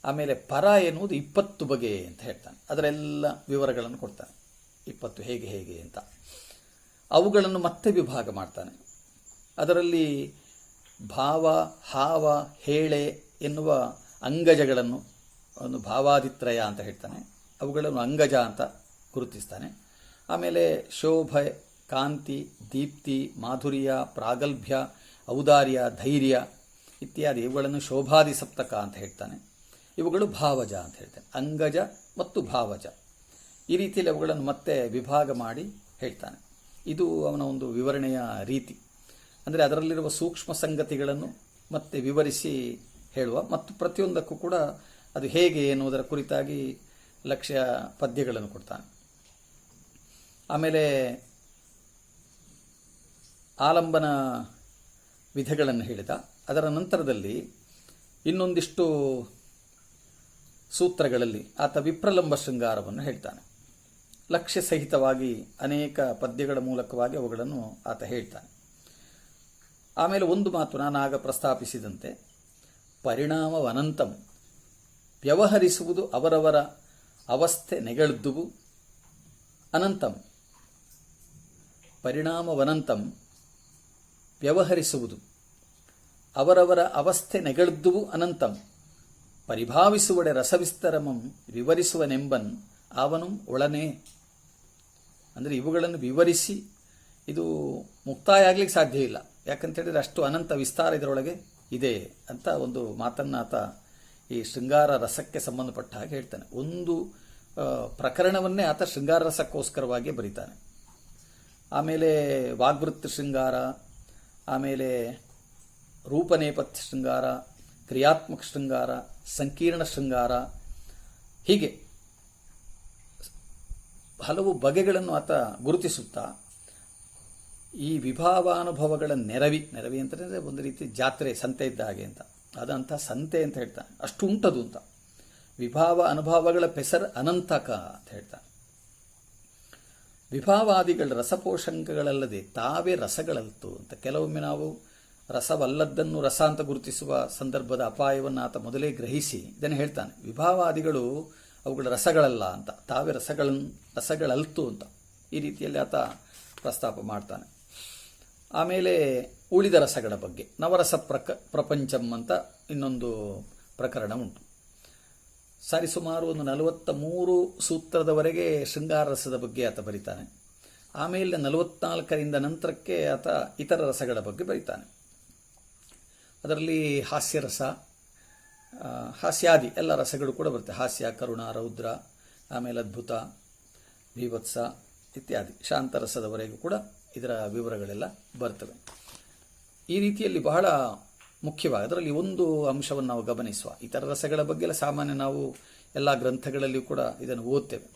ಆಮೇಲೆ ಪರ ಎನ್ನುವುದು 20 ಬಗೆ ಅಂತ ಹೇಳ್ತಾನೆ. ಅದರೆಲ್ಲ ವಿವರಗಳನ್ನು ಕೊಡ್ತಾನೆ. 20 ಹೇಗೆ ಅಂತ ಅವುಗಳನ್ನು ಮತ್ತೆ ವಿಭಾಗ ಮಾಡ್ತಾನೆ. ಅದರಲ್ಲಿ ಭಾವ, ಹಾವ, ಹೇಳೆ ಎನ್ನುವ ಅಂಗಜಗಳನ್ನು ಒಂದು ಭಾವಾದಿತ್ರಯ ಅಂತ ಹೇಳ್ತಾನೆ. ಅವುಗಳನ್ನು ಅಂಗಜ ಅಂತ ಗುರುತಿಸ್ತಾನೆ. ಆಮೇಲೆ ಶೋಭೆ, ಕಾಂತಿ, ದೀಪ್ತಿ, ಮಾಧುರ್ಯ, ಪ್ರಾಗಲ್ಭ್ಯ, ಔದಾರ್ಯ, ಧೈರ್ಯ ಇತ್ಯಾದಿ ಇವುಗಳನ್ನು ಶೋಭಾದಿ ಸಪ್ತಕ ಅಂತ ಹೇಳ್ತಾನೆ. ಇವುಗಳು ಭಾವಜ ಅಂತ ಹೇಳ್ತಾನೆ. ಅಂಗಜ ಮತ್ತು ಭಾವಜ ಈ ರೀತಿಯಲ್ಲಿ ಅವುಗಳನ್ನು ಮತ್ತೆ ವಿಭಾಗ ಮಾಡಿ ಹೇಳ್ತಾನೆ. ಇದು ಅವನ ಒಂದು ವಿವರಣೆಯ ರೀತಿ. ಅಂದರೆ ಅದರಲ್ಲಿರುವ ಸೂಕ್ಷ್ಮ ಸಂಗತಿಗಳನ್ನು ಮತ್ತೆ ವಿವರಿಸಿ ಹೇಳುವ, ಮತ್ತು ಪ್ರತಿಯೊಂದಕ್ಕೂ ಕೂಡ ಅದು ಹೇಗೆ ಎನ್ನುವುದರ ಕುರಿತಾಗಿ ಲಕ್ಷ್ಯ ಪದ್ಯಗಳನ್ನು ಕೊಡ್ತಾನೆ. ಆಮೇಲೆ ಆಲಂಬನ ವಿಧಗಳನ್ನು ಹೇಳಿದ. ಅದರ ನಂತರದಲ್ಲಿ ಇನ್ನೊಂದಿಷ್ಟು ಸೂತ್ರಗಳಲ್ಲಿ ಆತ ವಿಪ್ರಲಂಬ ಶೃಂಗಾರವನ್ನು ಹೇಳ್ತಾನೆ. ಲಕ್ಷ್ಯ ಸಹಿತವಾಗಿ ಅನೇಕ ಪದ್ಯಗಳ ಮೂಲಕವಾಗಿ ಅವುಗಳನ್ನು ಆತ ಹೇಳ್ತಾನೆ. ಆಮೇಲೆ ಒಂದು ಮಾತು ನಾನಾಗ ಪ್ರಸ್ತಾಪಿಸಿದಂತೆ, ಪರಿಣಾಮವನಂತಂ, ವ್ಯವಹರಿಸುವುದು ಅವರವರ ಅವಸ್ಥೆ ನೆಗಳುದ್ದುವು ಅನಂತಂ. ಪರಿಣಾಮವನಂತಂ, ವ್ಯವಹರಿಸುವುದು ಅವರವರ ಅವಸ್ಥೆ ನೆಗಳುದ್ದುವು ಅನಂತಂ, ಪರಿಭಾವಿಸುವಡೆ ರಸವಿಸ್ತರಮಂ ವಿವರಿಸುವನೆಂಬನ್ ಅವನು ಒಳನೇ. ಅಂದರೆ ಇವುಗಳನ್ನು ವಿವರಿಸಿ ಇದು ಮುಕ್ತಾಯ ಆಗಲಿಕ್ಕೆ ಸಾಧ್ಯ ಇಲ್ಲ. ಯಾಕಂತೇಳಿದರೆ ಅಷ್ಟು ಅನಂತ ವಿಸ್ತಾರ ಇದರೊಳಗೆ ಇದೆ ಅಂತ ಒಂದು ಮಾತನ್ನು ಆತ ಈ ಶೃಂಗಾರ ರಸಕ್ಕೆ ಸಂಬಂಧಪಟ್ಟ ಹಾಗೆ ಹೇಳ್ತಾನೆ. ಒಂದು ಪ್ರಕರಣವನ್ನೇ ಆತ ಶೃಂಗಾರ ರಸಕ್ಕೋಸ್ಕರವಾಗಿ ಬರೀತಾನೆ. ಆಮೇಲೆ ವಾಗ್ವೃತ್ತಿ ಶೃಂಗಾರ, ಆಮೇಲೆ ರೂಪನೇಪಥ್ಯ ಶೃಂಗಾರ, ಕ್ರಿಯಾತ್ಮಕ ಶೃಂಗಾರ, ಸಂಕೀರ್ಣ ಶೃಂಗಾರ, ಹೀಗೆ ಹಲವು ಬಗೆಗಳನ್ನು ಆತ ಗುರುತಿಸುತ್ತಾ ಈ ವಿಭಾವಾನುಭವಗಳ ನೆರವಿ ಅಂತಂದರೆ ಒಂದು ರೀತಿ ಜಾತ್ರೆ, ಸಂತೆ ಇದ್ದ ಹಾಗೆ ಅಂತ, ಅದಂಥ ಸಂತೆ ಅಂತ ಹೇಳ್ತಾನೆ. ಅಷ್ಟು ಉಂಟದು ಅಂತ. ವಿಭಾವ ಅನುಭವಗಳ ಪೆಸರ್ ಅನಂತಕ ಅಂತ ಹೇಳ್ತಾನೆ. ವಿಭಾವಾದಿಗಳ ರಸಪೋಷಕಗಳಲ್ಲದೆ ತಾವೇ ರಸಗಳಲ್ತು ಅಂತ. ಕೆಲವೊಮ್ಮೆ ನಾವು ರಸವಲ್ಲದ್ದನ್ನು ರಸ ಅಂತ ಗುರುತಿಸುವ ಸಂದರ್ಭದ ಅಪಾಯವನ್ನು ಆತ ಮೊದಲೇ ಗ್ರಹಿಸಿ ಇದನ್ನು ಹೇಳ್ತಾನೆ. ವಿಭಾವಾದಿಗಳು ಅವುಗಳ ರಸಗಳಲ್ಲ ಅಂತ, ತಾವೇ ರಸಗಳಲ್ತು ಅಂತ ಈ ರೀತಿಯಲ್ಲಿ ಆತ ಪ್ರಸ್ತಾಪ ಮಾಡ್ತಾನೆ. ಆಮೇಲೆ ಉಳಿದ ರಸಗಳ ಬಗ್ಗೆ ನವರಸ ಪ್ರಪಂಚಂ ಅಂತ ಇನ್ನೊಂದು ಪ್ರಕರಣ ಉಂಟು. ಸರಿಸುಮಾರು ಒಂದು 43 ಸೂತ್ರದವರೆಗೆ ಶೃಂಗಾರ ರಸದ ಬಗ್ಗೆ ಆತ ಬರೀತಾನೆ. ಆಮೇಲೆ 44ರಿಂದ ನಂತರಕ್ಕೆ ಆತ ಇತರ ರಸಗಳ ಬಗ್ಗೆ ಬರೀತಾನೆ. ಅದರಲ್ಲಿ ಹಾಸ್ಯರಸ, ಹಾಸ್ಯಾದಿ ಎಲ್ಲ ರಸಗಳು ಕೂಡ ಬರುತ್ತೆ. ಹಾಸ್ಯ, ಕರುಣ, ರೌದ್ರ, ಆಮೇಲೆ ಅದ್ಭುತ, ಭೀಭತ್ಸ ಇತ್ಯಾದಿ ಶಾಂತರಸದವರೆಗೂ ಕೂಡ ಇದರ ವಿವರಗಳೆಲ್ಲ ಬರ್ತವೆ. ಈ ರೀತಿಯಲ್ಲಿ ಬಹಳ ಮುಖ್ಯವಾಗಿ ಅದರಲ್ಲಿ ಒಂದು ಅಂಶವನ್ನು ನಾವು ಗಮನಿಸುವ. ಇತರ ರಸಗಳ ಬಗ್ಗೆ ಎಲ್ಲ ಸಾಮಾನ್ಯ ನಾವು ಎಲ್ಲ ಗ್ರಂಥಗಳಲ್ಲಿಯೂ ಕೂಡ ಇದನ್ನು ಓದ್ತೇವೆ.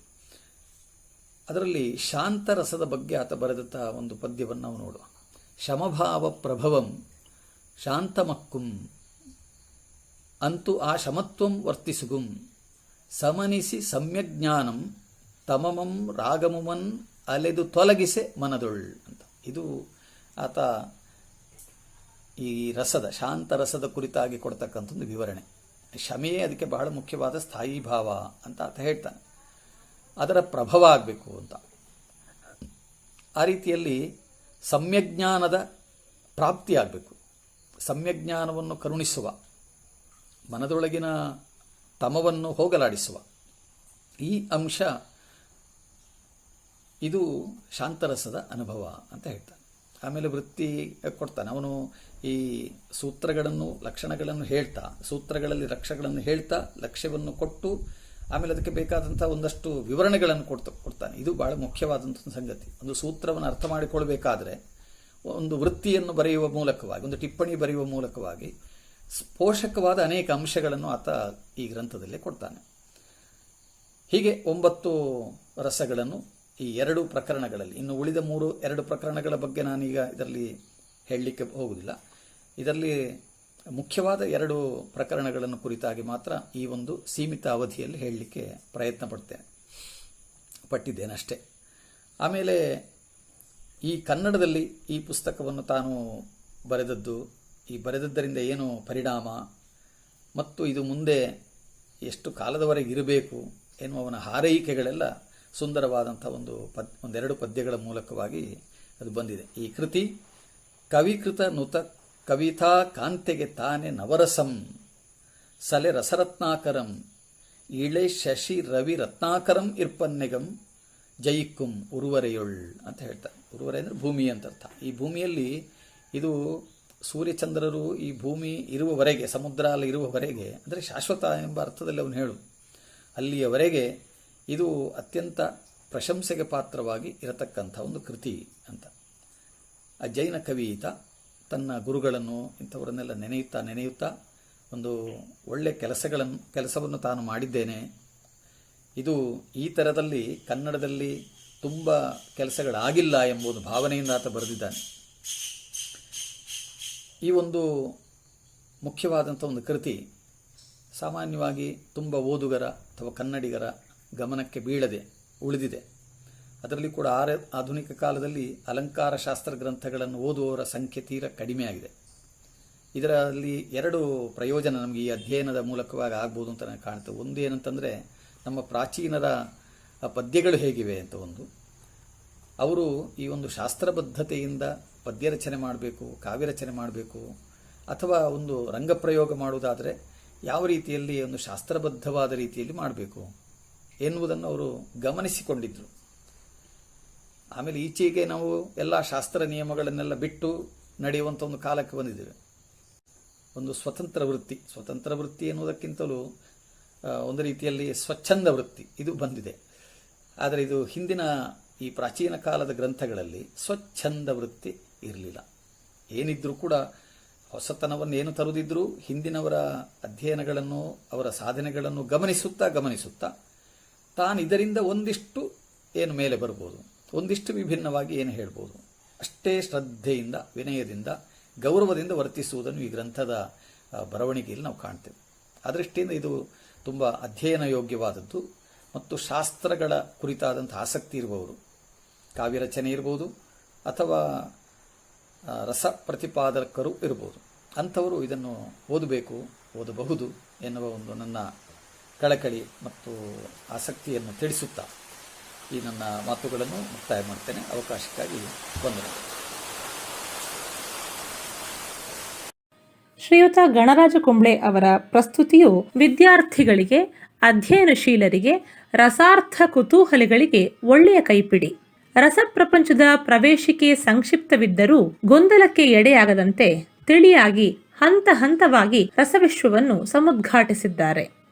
ಅದರಲ್ಲಿ ಶಾಂತರಸದ ಬಗ್ಗೆ ಆತ ಬರೆದಂತಹ ಒಂದು ಪದ್ಯವನ್ನು ನಾವು ನೋಡುವ. ಶಮಭಾವ ಪ್ರಭವಂ ಶಾಂತಮಕ್ಕುಂ ಅಂತೂ ಆ ಶಮತ್ವಂ ವರ್ತಿಸುಗುಂ ಸಮನಿಸಿ ಸಮ್ಯಜ್ಞಾನಂ ತಮಮಂ ರಾಗಮುಮನ್ ಅಲೆದು ತೊಲಗಿಸೆ ಮನದೊಳ್ ಅಂತ. ಇದು ಆತ ಈ ರಸದ ಶಾಂತರಸದ ಕುರಿತಾಗಿ ಕೊಡ್ತಕ್ಕಂಥದ್ದು ವಿವರಣೆ. ಶಮೆಯೇ ಅದಕ್ಕೆ ಬಹಳ ಮುಖ್ಯವಾದ ಸ್ಥಾಯಿ ಭಾವ ಅಂತ ಆತ ಹೇಳ್ತಾನೆ. ಅದರ ಪ್ರಭವ ಆಗಬೇಕು ಅಂತ. ಆ ರೀತಿಯಲ್ಲಿ ಸಮ್ಯಜ್ಞಾನದ ಪ್ರಾಪ್ತಿಯಾಗಬೇಕು. ಸಮ್ಯಜ್ಞಾನವನ್ನು ಕರುಣಿಸುವ, ಮನದೊಳಗಿನ ತಮವನ್ನು ಹೋಗಲಾಡಿಸುವ ಈ ಅಂಶ ಇದು ಶಾಂತರಸದ ಅನುಭವ ಅಂತ ಹೇಳ್ತಾನೆ. ಆಮೇಲೆ ವೃತ್ತಿ ಕೊಡ್ತಾನೆ ಅವನು. ಈ ಸೂತ್ರಗಳನ್ನು ಲಕ್ಷಣಗಳನ್ನು ಹೇಳ್ತಾ, ಸೂತ್ರಗಳಲ್ಲಿ ಲಕ್ಷ್ಯಗಳನ್ನು ಹೇಳ್ತಾ ಲಕ್ಷ್ಯವನ್ನು ಕೊಟ್ಟು ಆಮೇಲೆ ಅದಕ್ಕೆ ಬೇಕಾದಂಥ ಒಂದಷ್ಟು ವಿವರಣೆಗಳನ್ನು ಕೊಡ್ತಾನೆ. ಇದು ಬಹಳ ಮುಖ್ಯವಾದಂಥ ಸಂಗತಿ. ಒಂದು ಸೂತ್ರವನ್ನು ಅರ್ಥ ಮಾಡಿಕೊಳ್ಬೇಕಾದ್ರೆ ಒಂದು ವೃತ್ತಿಯನ್ನು ಬರೆಯುವ ಮೂಲಕವಾಗಿ, ಒಂದು ಟಿಪ್ಪಣಿ ಬರೆಯುವ ಮೂಲಕವಾಗಿ ಪೋಷಕವಾದ ಅನೇಕ ಅಂಶಗಳನ್ನು ಆತ ಈ ಗ್ರಂಥದಲ್ಲಿ ಕೊಡ್ತಾನೆ. ಹೀಗೆ 9 ರಸಗಳನ್ನು ಈ 2 ಪ್ರಕರಣಗಳಲ್ಲಿ, ಇನ್ನು ಉಳಿದ 2 ಪ್ರಕರಣಗಳ ಬಗ್ಗೆ ನಾನೀಗ ಇದರಲ್ಲಿ ಹೇಳಲಿಕ್ಕೆ ಹೋಗುವುದಿಲ್ಲ. ಇದರಲ್ಲಿ ಮುಖ್ಯವಾದ 2 ಪ್ರಕರಣಗಳನ್ನು ಕುರಿತಾಗಿ ಮಾತ್ರ ಈ ಒಂದು ಸೀಮಿತ ಅವಧಿಯಲ್ಲಿ ಹೇಳಲಿಕ್ಕೆ ಪ್ರಯತ್ನ ಪಟ್ಟಿದ್ದೇನೆ ಅಷ್ಟೇ. ಆಮೇಲೆ ಈ ಕನ್ನಡದಲ್ಲಿ ಈ ಪುಸ್ತಕವನ್ನು ತಾನು ಬರೆದದ್ದು, ಈ ಬರೆದದ್ದರಿಂದ ಏನು ಪರಿಣಾಮ ಮತ್ತು ಇದು ಮುಂದೆ ಎಷ್ಟು ಕಾಲದವರೆಗೆ ಇರಬೇಕು ಎನ್ನುವವನ ಹಾರೈಕೆಗಳೆಲ್ಲ ಸುಂದರವಾದಂಥ ಒಂದೆರಡು ಪದ್ಯಗಳ ಮೂಲಕವಾಗಿ ಅದು ಬಂದಿದೆ. ಈ ಕೃತಿ ಕವಿಕೃತ ನುತ ಕವಿತಾ ಕಾಂತೆಗೆ ತಾನೆ ನವರಸಂ ಸಲೆ ರಸರತ್ನಾಕರಂ ಇಳೆ ಶಶಿ ರವಿ ರತ್ನಾಕರಂ ಇರ್ಪನ್ನೆಗಂ ಜಯಿಕ್ಕುಂ ಉರುವರೆಯೊಳ್ ಅಂತ ಹೇಳ್ತಾರೆ. ಉರುವರೆ ಅಂದರೆ ಭೂಮಿ ಅಂತ ಅರ್ಥ. ಈ ಭೂಮಿಯಲ್ಲಿ ಇದು ಸೂರ್ಯಚಂದ್ರರು ಈ ಭೂಮಿ ಇರುವವರೆಗೆ, ಸಮುದ್ರ ಅಲ್ಲಿ ಇರುವವರೆಗೆ, ಅಂದರೆ ಶಾಶ್ವತ ಎಂಬ ಅರ್ಥದಲ್ಲಿ ಅವನು ಹೇಳು, ಅಲ್ಲಿಯವರೆಗೆ ಇದು ಅತ್ಯಂತ ಪ್ರಶಂಸೆಗೆ ಪಾತ್ರವಾಗಿ ಇರತಕ್ಕಂಥ ಒಂದು ಕೃತಿ ಅಂತ. ಆ ಜೈನ ಕವಿಯಿತ ತನ್ನ ಗುರುಗಳನ್ನು ಇಂಥವರನ್ನೆಲ್ಲ ನೆನೆಯುತ್ತಾ ಒಂದು ಒಳ್ಳೆ ಕೆಲಸವನ್ನು ತಾನು ಮಾಡಿದ್ದೇನೆ. ಇದು ಈ ಥರದಲ್ಲಿ ಕನ್ನಡದಲ್ಲಿ ತುಂಬ ಕೆಲಸಗಳಾಗಿಲ್ಲ ಎಂಬುದು ಭಾವನೆಯಿಂದ ಆತ ಬರೆದಿದ್ದಾನೆ. ಈ ಒಂದು ಮುಖ್ಯವಾದಂಥ ಒಂದು ಕೃತಿ ಸಾಮಾನ್ಯವಾಗಿ ತುಂಬ ಓದುಗರ ಅಥವಾ ಕನ್ನಡಿಗರ ಗಮನಕ್ಕೆ ಬೀಳದೆ ಉಳಿದಿದೆ. ಅದರಲ್ಲಿ ಕೂಡ ಆಧುನಿಕ ಕಾಲದಲ್ಲಿ ಅಲಂಕಾರ ಶಾಸ್ತ್ರ ಗ್ರಂಥಗಳನ್ನು ಓದುವವರ ಸಂಖ್ಯೆ ತೀರ ಕಡಿಮೆಯಾಗಿದೆ. ಇದರಲ್ಲಿ 2 ಪ್ರಯೋಜನ ನಮಗೆ ಈ ಅಧ್ಯಯನದ ಮೂಲಕವಾಗಿ ಆಗ್ಬೋದು ಅಂತ ನನಗೆ ಕಾಣ್ತದೆ. ಒಂದು ಏನಂತಂದರೆ, ನಮ್ಮ ಪ್ರಾಚೀನರ ಪದ್ಯಗಳು ಹೇಗಿವೆ ಅಂತ ಒಂದು, ಅವರು ಈ ಒಂದು ಶಾಸ್ತ್ರಬದ್ಧತೆಯಿಂದ ಪದ್ಯ ರಚನೆ ಮಾಡಬೇಕು, ಕಾವ್ಯ ರಚನೆ ಮಾಡಬೇಕು, ಅಥವಾ ಒಂದು ರಂಗಪ್ರಯೋಗ ಮಾಡುವುದಾದರೆ ಯಾವ ರೀತಿಯಲ್ಲಿ ಒಂದು ಶಾಸ್ತ್ರಬದ್ಧವಾದ ರೀತಿಯಲ್ಲಿ ಮಾಡಬೇಕು ಎನ್ನುವುದನ್ನು ಅವರು ಗಮನಿಸಿಕೊಂಡಿದ್ದರು. ಆಮೇಲೆ ಈಚೆಗೆ ನಾವು ಎಲ್ಲ ಶಾಸ್ತ್ರ ನಿಯಮಗಳನ್ನೆಲ್ಲ ಬಿಟ್ಟು ನಡೆಯುವಂಥ ಒಂದು ಕಾಲಕ್ಕೆ ಬಂದಿದ್ದೇವೆ. ಒಂದು ಸ್ವತಂತ್ರ ವೃತ್ತಿ ಎನ್ನುವುದಕ್ಕಿಂತಲೂ ಒಂದು ರೀತಿಯಲ್ಲಿ ಸ್ವಚ್ಛಂದ ವೃತ್ತಿ ಇದು ಬಂದಿದೆ. ಆದರೆ ಇದು ಹಿಂದಿನ ಈ ಪ್ರಾಚೀನ ಕಾಲದ ಗ್ರಂಥಗಳಲ್ಲಿ ಸ್ವಚ್ಛಂದ ವೃತ್ತಿ ಇರಲಿಲ್ಲ. ಏನಿದ್ರೂ ಕೂಡ ಹೊಸತನವನ್ನು ಏನು ತರುವುದಿದ್ರೂ ಹಿಂದಿನವರ ಅಧ್ಯಯನಗಳನ್ನು, ಅವರ ಸಾಧನೆಗಳನ್ನು ಗಮನಿಸುತ್ತಾ ತಾನು ಇದರಿಂದ ಒಂದಿಷ್ಟು ಏನು ಮೇಲೆ ಬರ್ಬೋದು, ಒಂದಿಷ್ಟು ವಿಭಿನ್ನವಾಗಿ ಏನು ಹೇಳ್ಬೋದು, ಅಷ್ಟೇ ಶ್ರದ್ಧೆಯಿಂದ, ವಿನಯದಿಂದ, ಗೌರವದಿಂದ ವರ್ತಿಸುವುದನ್ನು ಈ ಗ್ರಂಥದ ಬರವಣಿಗೆಯಲ್ಲಿ ನಾವು ಕಾಣ್ತೇವೆ. ಆ ದೃಷ್ಟಿಯಿಂದ ಇದು ತುಂಬ ಅಧ್ಯಯನ ಯೋಗ್ಯವಾದದ್ದು. ಮತ್ತು ಶಾಸ್ತ್ರಗಳ ಕುರಿತಾದಂಥ ಆಸಕ್ತಿ ಇರುವವರು, ಕಾವ್ಯ ರಚನೆ ಇರ್ಬೋದು ಅಥವಾ ರಸ ಪ್ರತಿಪಾದಕರು ಇರ್ಬೋದು, ಅಂಥವರು ಇದನ್ನು ಓದಬಹುದು ಎನ್ನುವ ಒಂದು ನನ್ನ ಕಳಕಳಿ ಮತ್ತು ಆಸಕ್ತಿಯನ್ನು ತಿಳಿಸುತ್ತಾ ಈ ನನ್ನ ಮಾತುಗಳನ್ನು ಮುಕ್ತಾಯ ಮಾಡ್ತೇನೆ. ಅವಕಾಶಕ್ಕಾಗಿ ವಂದನೆಗಳು. ಶ್ರೀಯುತ ಗಣರಾಜ ಕುಂಬ್ಳೆ ಅವರ ಪ್ರಸ್ತುತಿಯು ವಿದ್ಯಾರ್ಥಿಗಳಿಗೆ, ಅಧ್ಯಯನಶೀಲರಿಗೆ, ರಸಾರ್ಥ ಕುತೂಹಲಿಗಳಿಗೆ ಒಳ್ಳೆಯ ಕೈಪಿಡಿ. ರಸಪ್ರಪಂಚದ ಪ್ರವೇಶಿಕೆ ಸಂಕ್ಷಿಪ್ತವಿದ್ದರೂ ಗೊಂದಲಕ್ಕೆ ಎಡೆಯಾಗದಂತೆ ತಿಳಿಯಾಗಿ ಹಂತ ಹಂತವಾಗಿ ರಸವಿಶ್ವವನ್ನು ಸಮುದ್ಘಾಟಿಸಿದ್ದಾರೆ.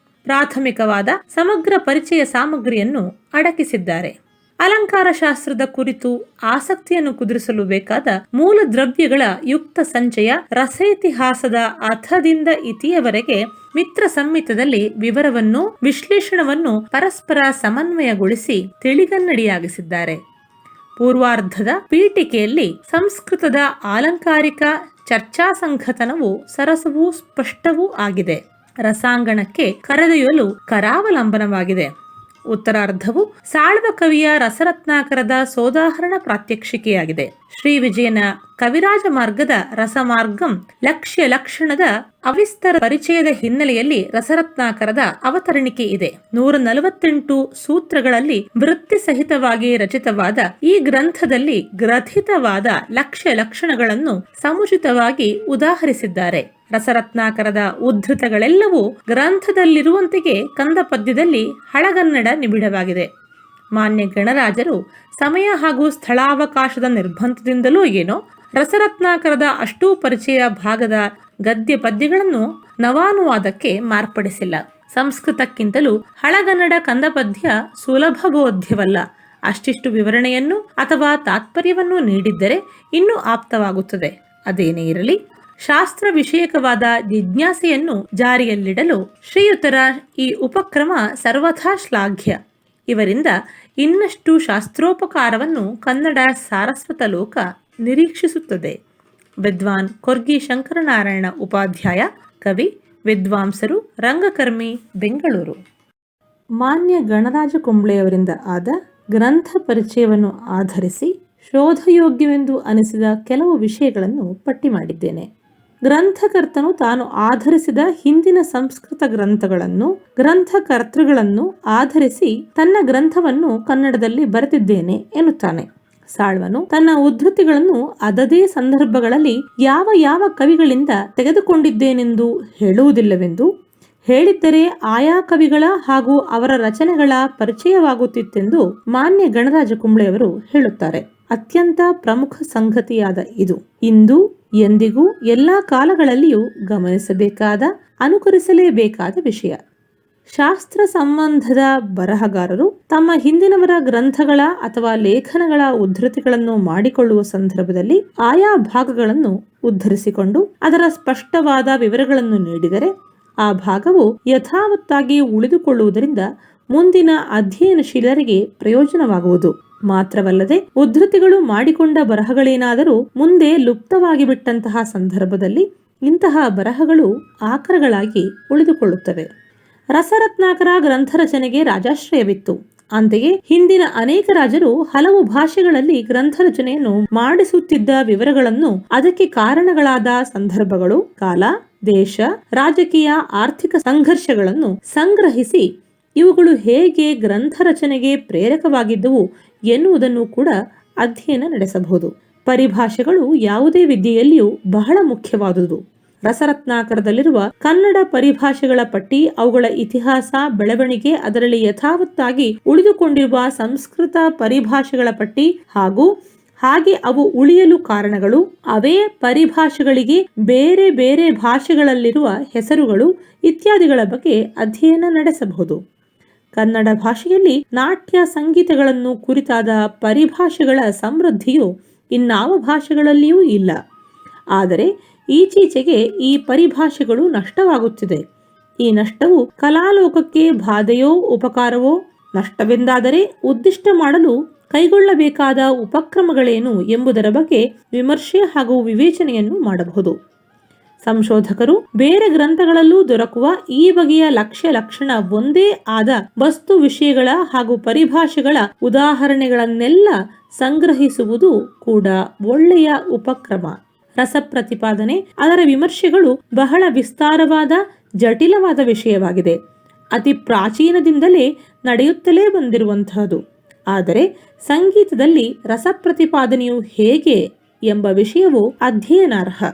ಪ್ರಾಥಮಿಕವಾದ ಸಮಗ್ರ ಪರಿಚಯ ಸಾಮಗ್ರಿಯನ್ನು ಅಡಕಿಸಿದ್ದಾರೆ. ಅಲಂಕಾರ ಶಾಸ್ತ್ರದ ಕುರಿತು ಆಸಕ್ತಿಯನ್ನು ಕುದುರಿಸಲು ಬೇಕಾದ ಮೂಲ ದ್ರವ್ಯಗಳ ಯುಕ್ತ ಸಂಚಯ, ರಸೇತಿಹಾಸದ ಅಥದಿಂದ ಇತಿಯವರೆಗೆ ಮಿತ್ರ ಸಂಹಿತದಲ್ಲಿ ವಿವರವನ್ನು, ವಿಶ್ಲೇಷಣವನ್ನು ಪರಸ್ಪರ ಸಮನ್ವಯಗೊಳಿಸಿ ತಿಳಿಗನ್ನಡಿಯಾಗಿಸಿದ್ದಾರೆ. ಪೂರ್ವಾರ್ಧದ ಪೀಠಿಕೆಯಲ್ಲಿ ಸಂಸ್ಕೃತದ ಆಲಂಕಾರಿಕ ಚರ್ಚಾ ಸಂಘಟನವು ಸರಸವೂ ಸ್ಪಷ್ಟವೂ ಆಗಿದೆ. ರಸಾಂಗಣಕ್ಕೆ ಕರೆದೊಯ್ಯಲು ಕರಾವಲಂಬನವಾಗಿದೆ. ಉತ್ತರಾರ್ಧವು ಸಾಳ್ವ ಕವಿಯ ರಸರತ್ನಾಕರದ ಸೋದಾಹರಣ ಪ್ರಾತ್ಯಕ್ಷಿಕೆಯಾಗಿದೆ. ಶ್ರೀ ವಿಜಯನ ಕವಿರಾಜ ಮಾರ್ಗದ ರಸಮಾರ್ಗಂ ಲಕ್ಷ್ಯ ಲಕ್ಷಣದ ಅವಿಸ್ತರ ಪರಿಚಯದ ಹಿನ್ನೆಲೆಯಲ್ಲಿ ರಸರತ್ನಾಕರದ ಅವತರಣಿಕೆ ಇದೆ. 148 ಸೂತ್ರಗಳಲ್ಲಿ ವೃತ್ತಿ ಸಹಿತವಾಗಿ ರಚಿತವಾದ ಈ ಗ್ರಂಥದಲ್ಲಿ ಗ್ರಥಿತವಾದ ಲಕ್ಷ್ಯ ಲಕ್ಷಣಗಳನ್ನು ಸಮುಚಿತವಾಗಿ ಉದಾಹರಿಸಿದ್ದಾರೆ. ರಸರತ್ನಾಕರದ ಉದ್ಧೃತಗಳೆಲ್ಲವೂ ಗ್ರಂಥದಲ್ಲಿರುವಂತೆಯೇ ಕಂದ ಪದ್ಯದಲ್ಲಿ ಹಳಗನ್ನಡ ನಿಬಿಡವಾಗಿದೆ. ಮಾನ್ಯ ಗಣರಾಜರು ಸಮಯ ಹಾಗೂ ಸ್ಥಳಾವಕಾಶದ ನಿರ್ಬಂಧದಿಂದಲೂ ಏನೋ ರಸರತ್ನಾಕರದ ಅಷ್ಟೂ ಪರಿಚಯ ಭಾಗದ ಗದ್ಯ ಪದ್ಯಗಳನ್ನು ನವಾನುವಾದಕ್ಕೆ ಮಾರ್ಪಡಿಸಿಲ್ಲ. ಸಂಸ್ಕೃತಕ್ಕಿಂತಲೂ ಹಳಗನ್ನಡ ಕಂದಪದ್ಯ ಸುಲಭಬೋಧ್ಯವಲ್ಲ. ಅಷ್ಟಿಷ್ಟು ವಿವರಣೆಯನ್ನು ಅಥವಾ ತಾತ್ಪರ್ಯವನ್ನು ನೀಡಿದ್ದರೆ ಇನ್ನೂ ಆಪ್ತವಾಗುತ್ತದೆ. ಅದೇನೇ ಇರಲಿ, ಶಾಸ್ತ್ರ ವಿಷಯಕವಾದ ಜಿಜ್ಞಾಸೆಯನ್ನು ಜಾರಿಯಲ್ಲಿಡಲು ಶ್ರೀಯುತರ ಈ ಉಪಕ್ರಮ ಸರ್ವಥಾ ಶ್ಲಾಘ್ಯ. ಇವರಿಂದ ಇನ್ನಷ್ಟು ಶಾಸ್ತ್ರೋಪಕಾರವನ್ನು ಕನ್ನಡ ಸಾರಸ್ವತ ಲೋಕ ನಿರೀಕ್ಷಿಸುತ್ತದೆ. ವಿದ್ವಾನ್ ಕೊರ್ಗಿ ಶಂಕರನಾರಾಯಣ ಉಪಾಧ್ಯಾಯ, ಕವಿ, ವಿದ್ವಾಂಸರು, ರಂಗಕರ್ಮಿ, ಬೆಂಗಳೂರು. ಮಾನ್ಯ ಗಣರಾಜ ಕುಂಬ್ಳೆಯವರಿಂದ ಆದ ಗ್ರಂಥ ಪರಿಚಯವನ್ನು ಆಧರಿಸಿ ಶೋಧಯೋಗ್ಯವೆಂದು ಅನಿಸಿದ ಕೆಲವು ವಿಷಯಗಳನ್ನು ಪಟ್ಟಿ ಮಾಡಿದ್ದೇನೆ. ಗ್ರಂಥಕರ್ತನು ತಾನು ಆಧರಿಸಿದ ಹಿಂದಿನ ಸಂಸ್ಕೃತ ಗ್ರಂಥಗಳನ್ನು, ಗ್ರಂಥಕರ್ತೃಗಳನ್ನು ಆಧರಿಸಿ ತನ್ನ ಗ್ರಂಥವನ್ನು ಕನ್ನಡದಲ್ಲಿ ಬರೆದಿದ್ದೇನೆ ಎನ್ನುತ್ತಾನೆ. ಸಾಳ್ವನು ತನ್ನ ಉದ್ಧೃತಿಗಳನ್ನು ಅದದೇ ಸಂದರ್ಭಗಳಲ್ಲಿ ಯಾವ ಯಾವ ಕವಿಗಳಿಂದ ತೆಗೆದುಕೊಂಡಿದ್ದೇನೆಂದು ಹೇಳುವುದಿಲ್ಲವೆಂದು, ಹೇಳಿದ್ದರೆ ಆಯಾ ಕವಿಗಳ ಹಾಗೂ ಅವರ ರಚನೆಗಳ ಪರಿಚಯವಾಗುತ್ತಿತ್ತೆಂದು ಮಾನ್ಯ ಗಣರಾಜ ಕುಂಬ್ಳೆಯವರು ಹೇಳುತ್ತಾರೆ. ಅತ್ಯಂತ ಪ್ರಮುಖ ಸಂಗತಿಯಾದ ಇದು ಇಂದು ಎಂದಿಗೂ ಎಲ್ಲ ಕಾಲಗಳಲ್ಲಿಯೂ ಗಮನಿಸಬೇಕಾದ, ಅನುಕರಿಸಲೇಬೇಕಾದ ವಿಷಯ. ಶಾಸ್ತ್ರ ಸಂಬಂಧದ ಬರಹಗಾರರು ತಮ್ಮ ಹಿಂದಿನವರ ಗ್ರಂಥಗಳ ಅಥವಾ ಲೇಖನಗಳ ಉದ್ಧೃತಿಗಳನ್ನು ಮಾಡಿಕೊಳ್ಳುವ ಸಂದರ್ಭದಲ್ಲಿ ಆಯಾ ಭಾಗಗಳನ್ನು ಉದ್ಧರಿಸಿಕೊಂಡು ಅದರ ಸ್ಪಷ್ಟವಾದ ವಿವರಗಳನ್ನು ನೀಡಿದರೆ ಆ ಭಾಗವು ಯಥಾವತ್ತಾಗಿ ಉಳಿದುಕೊಳ್ಳುವುದರಿಂದ ಮುಂದಿನ ಅಧ್ಯಯನಶೀಲರಿಗೆ ಪ್ರಯೋಜನವಾಗುವುದು. ಮಾತ್ರವಲ್ಲದೆ ಉದ್ಧೃತಿಗಳು ಮಾಡಿಕೊಂಡ ಬರಹಗಳೇನಾದರೂ ಮುಂದೆ ಲುಪ್ತವಾಗಿ ಬಿಟ್ಟಂತಹ ಸಂದರ್ಭದಲ್ಲಿ ಇಂತಹ ಬರಹಗಳು ಆಕರಗಳಾಗಿ ಉಳಿದುಕೊಳ್ಳುತ್ತವೆ. ರಸರತ್ನಾಕರ ಗ್ರಂಥ ರಚನೆಗೆ ರಾಜಾಶ್ರಯವಿತ್ತು. ಅಂತೆಯೇ ಹಿಂದಿನ ಅನೇಕ ರಾಜರು ಹಲವು ಭಾಷೆಗಳಲ್ಲಿ ಗ್ರಂಥ ರಚನೆಯನ್ನು ಮಾಡಿಸುತ್ತಿದ್ದ ವಿವರಗಳನ್ನು, ಅದಕ್ಕೆ ಕಾರಣಗಳಾದ ಸಂದರ್ಭಗಳು, ಕಾಲ, ದೇಶ, ರಾಜಕೀಯ, ಆರ್ಥಿಕ ಸಂಘರ್ಷಗಳನ್ನು ಸಂಗ್ರಹಿಸಿ ಇವುಗಳು ಹೇಗೆ ಗ್ರಂಥ ರಚನೆಗೆ ಪ್ರೇರಕವಾಗಿದ್ದವು ಎನ್ನುವುದನ್ನು ಕೂಡ ಅಧ್ಯಯನ ನಡೆಸಬಹುದು. ಪರಿಭಾಷೆಗಳು ಯಾವುದೇ ವಿದ್ಯೆಯಲ್ಲಿಯೂ ಬಹಳ ಮುಖ್ಯವಾದುದು. ರಸರತ್ನಾಕರದಲ್ಲಿರುವ ಕನ್ನಡ ಪರಿಭಾಷೆಗಳ ಪಟ್ಟಿ, ಅವುಗಳ ಇತಿಹಾಸ, ಬೆಳವಣಿಗೆ, ಅದರಲ್ಲಿ ಯಥಾವತ್ತಾಗಿ ಉಳಿದುಕೊಂಡಿರುವ ಸಂಸ್ಕೃತ ಪರಿಭಾಷೆಗಳ ಪಟ್ಟಿ ಹಾಗೂ ಹಾಗೆ ಅವು ಉಳಿಯಲು ಕಾರಣಗಳು, ಅವೇ ಪರಿಭಾಷೆಗಳಿಗೆ ಬೇರೆ ಬೇರೆ ಭಾಷೆಗಳಲ್ಲಿರುವ ಹೆಸರುಗಳು ಇತ್ಯಾದಿಗಳ ಬಗ್ಗೆ ಅಧ್ಯಯನ ನಡೆಸಬಹುದು. ಕನ್ನಡ ಭಾಷೆಯಲ್ಲಿ ನಾಟ್ಯ ಸಂಗೀತಗಳನ್ನು ಕುರಿತಾದ ಪರಿಭಾಷೆಗಳ ಸಮೃದ್ಧಿಯು ಇನ್ನಾವ ಭಾಷೆಗಳಲ್ಲಿಯೂ ಇಲ್ಲ. ಆದರೆ ಈಚೀಚೆಗೆ ಈ ಪರಿಭಾಷೆಗಳು ನಷ್ಟವಾಗುತ್ತಿದೆ. ಈ ನಷ್ಟವು ಕಲಾಲೋಕಕ್ಕೆ ಬಾಧೆಯೋ ಉಪಕಾರವೋ? ನಷ್ಟವೆಂದಾದರೆ ಉದ್ದಿಷ್ಟ ಮಾಡಲು ಕೈಗೊಳ್ಳಬೇಕಾದ ಉಪಕ್ರಮಗಳೇನು ಎಂಬುದರ ಬಗ್ಗೆ ವಿಮರ್ಶೆ ಹಾಗೂ ವಿವೇಚನೆಯನ್ನು ಮಾಡಬಹುದು. ಸಂಶೋಧಕರು ಬೇರೆ ಗ್ರಂಥಗಳಲ್ಲೂ ದೊರಕುವ ಈ ಬಗೆಯ ಲಕ್ಷ್ಯ ಲಕ್ಷಣ ಒಂದೇ ಆದ ವಸ್ತು ವಿಷಯಗಳ ಹಾಗೂ ಪರಿಭಾಷೆಗಳ ಉದಾಹರಣೆಗಳನ್ನೆಲ್ಲ ಸಂಗ್ರಹಿಸುವುದು ಕೂಡ ಒಳ್ಳೆಯ ಉಪಕ್ರಮ. ರಸಪ್ರತಿಪಾದನೆ, ಅದರ ವಿಮರ್ಶೆಗಳು ಬಹಳ ವಿಸ್ತಾರವಾದ, ಜಟಿಲವಾದ ವಿಷಯವಾಗಿದೆ. ಅತಿ ಪ್ರಾಚೀನದಿಂದಲೇ ನಡೆಯುತ್ತಲೇ ಬಂದಿರುವಂತಹದ್ದು. ಆದರೆ ಸಂಗೀತದಲ್ಲಿ ರಸಪ್ರತಿಪಾದನೆಯು ಹೇಗೆ ಎಂಬ ವಿಷಯವು ಅಧ್ಯಯನಾರ್ಹ.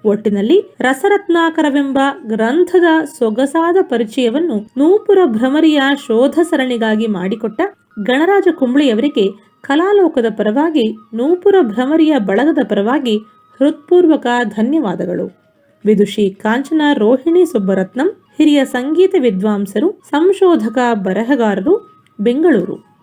ಒಟ್ಟಿನಲ್ಲಿ ರಸರತ್ನಾಕರವೆಂಬ ಗ್ರಂಥದ ಸೊಗಸಾದ ಪರಿಚಯವನ್ನು ನೂಪುರ ಭ್ರಮರಿಯ ಶೋಧ ಸರಣಿಗಾಗಿ ಮಾಡಿಕೊಟ್ಟ ಗಣರಾಜ ಕುಂಬ್ಳೆಯವರಿಗೆ ಕಲಾಲೋಕದ ಪರವಾಗಿ, ನೂಪುರ ಭ್ರಮರಿಯ ಬಳಗದ ಪರವಾಗಿ ಹೃತ್ಪೂರ್ವಕ ಧನ್ಯವಾದಗಳು. ವಿದುಷಿ ಕಾಂಚನ ರೋಹಿಣಿ ಸುಬ್ಬರತ್ನಂ, ಹಿರಿಯ ಸಂಗೀತ ವಿದ್ವಾಂಸರು, ಸಂಶೋಧಕ, ಬರಹಗಾರರು, ಬೆಂಗಳೂರು.